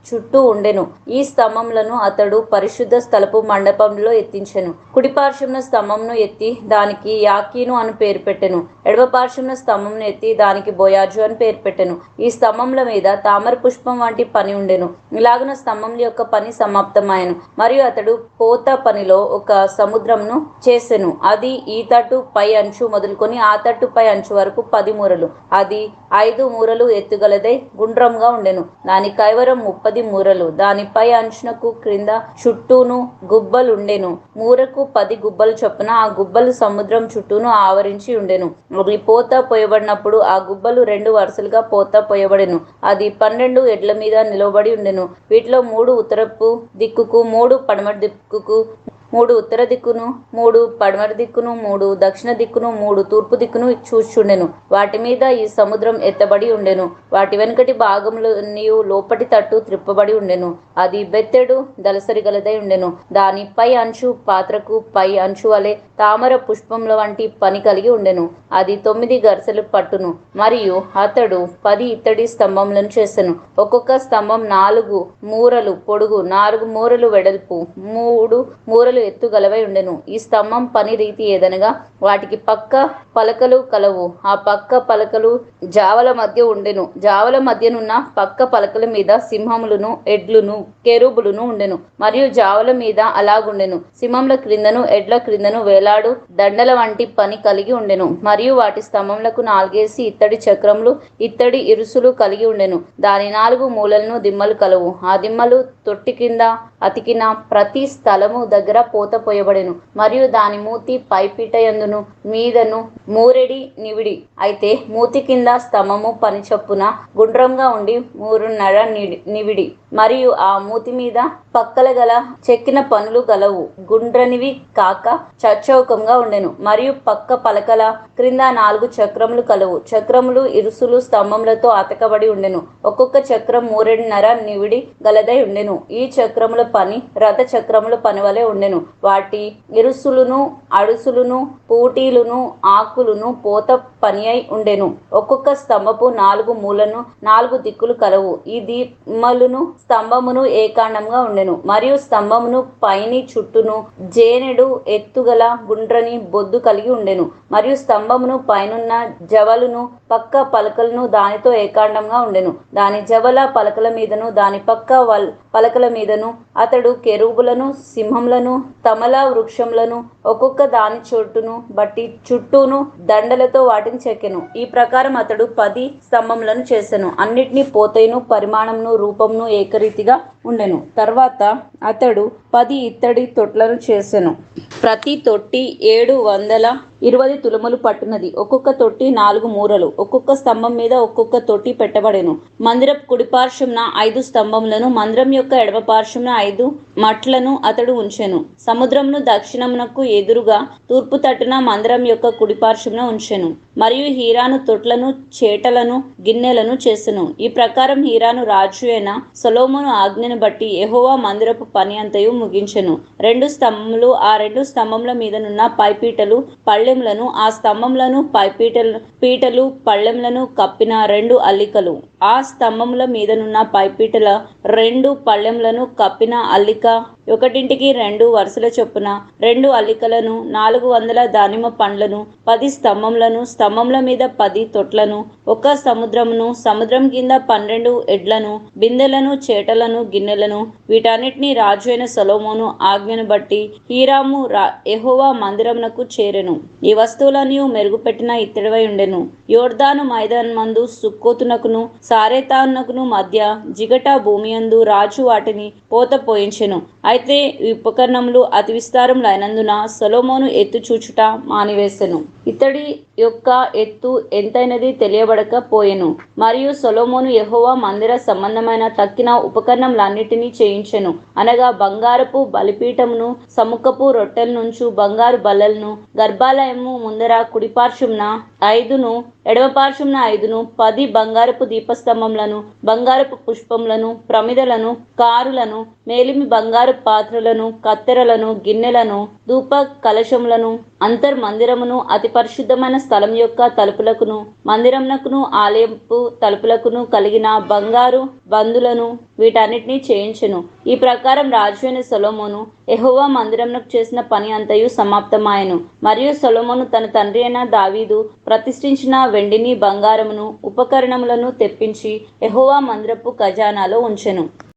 చుట్టూ ఉండెను. ఈ స్తంభములను అతడు పరిశుద్ధ స్థలపు మండపంలో ఎత్తించెను. కుడి పార్శ్వమున స్తంభమును ఎత్తి దానికి యాకీను అని పేరు పెట్టెను. ఎడమ పార్శ్వమున స్తంభమును ఎత్తి దానికి బోయాజు అని పేరు పెట్టెను. ఈ స్తంభముల మీద తామర పుష్పం వంటి పని ఉండెను. ఇలాగున స్తంభముల యొక్క పని సమాప్తమాయెను. మరియు అతడు పోత పనిలో ఒక సముద్రమును చేసెను. అది ఈ తట్టు పై అంచు మొదలుకొని ఆ తట్టు పై అంచు వరకు 10 మూరలు. అది 5 మూరలు ఎత్తుగలదై గుండ్రంగా ఉండెను. దాని కైవరం 30 మూరలు. దాని పై అంచునకు క్రింద చుట్టూను గుబ్బలుండెను. మూరకు 10 గుబ్బలు చొప్పున ఆ గుబ్బలు సముద్రం చుట్టూను ఆవరించి ఉండెను. అది పోత పోయబడినప్పుడు ఆ గుబ్బలు 2 వరుసలుగా పోత పోయబడెను. అది 12 ఎడ్ల మీద నిలవబడి ఉండెను. వీటిలో 3 ఉత్తరపు దిక్కుకు, 3 పడమటి దిక్కుకు, 3 ఉత్తర దిక్కును, 3 పడమర దిక్కును, 3 దక్షిణ దిక్కును, 3 తూర్పు దిక్కును చూచుండెను. వాటి మీద ఈ సముద్రం ఎత్తబడి ఉండెను. వాటి వెనుకటి భాగంలోని లోపటి తట్టు త్రిప్పబడి ఉండెను. అది బెత్తెడు దళసరి గలదై ఉండెను. దాని పై అంచు పాత్రకు పై అంచు వలె తామర పుష్పముల వంటి పని కలిగి ఉండెను. అది 9 గరిసెలు పట్టును. మరియు అతడు 10 ఇత్తడి స్తంభములను చేసెను. ఒక్కొక్క స్తంభం 4 మూరలు పొడుగు, 4 మూరలు వెడల్పు, 3 మూరలు ఎత్తు గలవై ఉండెను. ఈ స్తంభం పని రీతి ఏదనగా వాటికి పక్క పలకలు కలవు. ఆ పక్క పలకలు జావల మధ్య ఉండెను. జావల మధ్యనున్న పక్క పలకల మీద సింహములను, ఎడ్లును, కెరూబులను ఉండెను. మరియు జావల మీద అలాగుండెను. సింహముల క్రిందను ఎడ్ల క్రిందను వేలాడు దండల వంటి పని కలిగి ఉండెను. మరియు వాటి స్తంభములకు 4 ఇత్తడి చక్రములు, ఇత్తడి ఇరుసులు కలిగి ఉండెను. దాని 4 మూలలను దిమ్మలు కలవు. ఆ దిమ్మలు తొట్టి కింద అతికిన ప్రతి స్థలము దగ్గర పోత పోయబడెను. మరియు దాని మూతి పైపీట యందును మీదను మూరెడి నివిడి. అయితే మూతి కింద స్తంభము పని చొప్పున గుండ్రంగా ఉండి 3.5 నివిడి. మరియు ఆ మూతి మీద పక్కల గల చెక్కిన పనులు గలవు. గుండ్రనివి కాక చచ్చౌకంగా ఉండెను. మరియు పక్క పలకల క్రింద 4 చక్రములు కలవు. చక్రములు ఇరుసులు స్తంభములతో అతకబడి ఉండెను. ఒక్కొక్క చక్రం 3.5 నివిడి గలదై ఉండెను. ఈ చక్రముల పని రథ చక్రముల పని వలె ఉండెను. వాటి ఇరుసులును, అడుసులును, పూటీలును, ఆకులును పోత పని అయి ఉండెను. ఒక్కొక్క స్తంభపు 4 మూలను 4 దిక్కులు కలవు. ఈ దిమ్మలును స్తంభమును ఏకాండంగా ఉండెను. మరియు స్తంభమును పైని చుట్టూను జేనెడు ఎత్తుగల గుండ్రని బొద్దు కలిగి ఉండెను. మరియు స్తంభమును పైనున్న జవలును పక్క పలకలను దానితో ఏకాండంగా ఉండెను. దాని జవల పలకల మీదను దాని పక్క పలకల మీదను అతడు కెరూబులను, సింహములను, తమల వృక్షములను ఒక్కొక్క దాని చోటును బట్టి చుట్టూను దండలతో వాటిని చెక్కెను. ఈ ప్రకారం అతడు 10 స్తంభములను చేసెను. అన్నిటినీ పోతేను పరిమాణమును రూపమును ఏకరీతిగా ఉండెను. తర్వాత అతడు 10 ఇత్తడి తొట్లను చేసెను. ప్రతి తొట్టి 720 తులములు పట్టునది. ఒక్కొక్క తొట్టి 4 మూరలు. ఒక్కొక్క స్తంభం మీద ఒక్కొక్క తొట్టి పెట్టబడెను. మందిరపు కుడి పార్శ్వమున 5 స్తంభములను, మందిరం యొక్క ఎడమ పార్శ్వమున 5 మట్లను అతడు ఉంచెను. సముద్రమును దక్షిణమునకు ఎదురుగా తూర్పు తట్టున మందిరం యొక్క కుడి పార్శ్వమున ఉంచెను. మరియు హీరాను తొట్లను, చేటలను, గిన్నెలను చేసెను. ఈ ప్రకారం హీరాను రాజు అయిన సొలొమోను ఆజ్ఞను బట్టి యెహోవా మందిరపు పని అంతయు ముగించెను. 2 స్తంభములు, ఆ 2 స్తంభముల మీదనున్న పైపీటలు పళ్ళెములను, ఆ స్తంభములను పీటలు పళ్ళెములను కప్పిన 2 అల్లికలు, ఆ స్తంభముల మీదనున్న పైపీటల 2 పళ్ళెములను కప్పిన అల్లిక ఒకటింటికి 2 వరుసల చొప్పున 2 అల్లికలను, 400 దానిమ్మ పండ్లను, 10 స్తంభములను, స్తంభముల మీద 10 తొట్లను, ఒక సముద్రమును, సముద్రం కింద 12 ఎడ్లను, బిందెలను, చేటలను, గిన్నెలను, వీటన్నిటినీ రాజు అయిన సొలొమోను ఆజ్ఞను బట్టి హీరాము యెహోవా మందిరమునకు చేరెను. ఈ వస్తువులన్నీ మెరుగుపెట్టిన ఇత్తడివై ఉండెను. యోర్దాను మైదానమందు సుక్కోతునకును సారెతానునకును మధ్య జిగట భూమియందు రాజు వాటిని పోత పోయించెను. అయితే ఈ ఉపకరణములు అతి విస్తారములైనందున సొలొమోను ఎత్తు చూచుట మానివేసెను. ఇత్తడి యొక్క ఎత్తు ఎంతైనది తెలియబడక పోయెను. మరియు సొలొమోను యెహోవా మందిర సంబంధమైన తక్కిన ఉపకరణములన్నిటినీ చేయించెను. అనగా బంగారపు బలిపీఠమును, సముఖపు రొట్టెల నుంచు బంగారు బల్లలను, గర్భాలయము ముందర కుడిపార్శ్వమున 5ను, ఎడమపార్శ్వమున 5ను, 10 బంగారపు దీపస్తంభములను, బంగారపు పుష్పములను, ప్రమిదలను, కారులను, మేలిమి బంగారు పాత్రలను, కత్తెరలను, గిన్నెలను, ధూప కలశములను, అంతర్మందిరమును, అతి పరిశుద్ధమైన స్థలం యొక్క తలుపులకును, మందిరమునకును, ఆలయపు తలుపులకును కలిగిన బంగారు బందులను వీటన్నిటినీ చేయించెను. ఈ ప్రకారం రాజు అయిన సొలొమోను యెహోవా మందిరమునకు చేసిన పని అంతయు సమాప్తమాయెను. మరియు సొలొమోను తన తండ్రి అయిన దావీదు ప్రతిష్ఠించిన వెండిని, బంగారమును, ఉపకరణములను తెప్పించి యెహోవా మందిరపు ఖజానాలో ఉంచెను.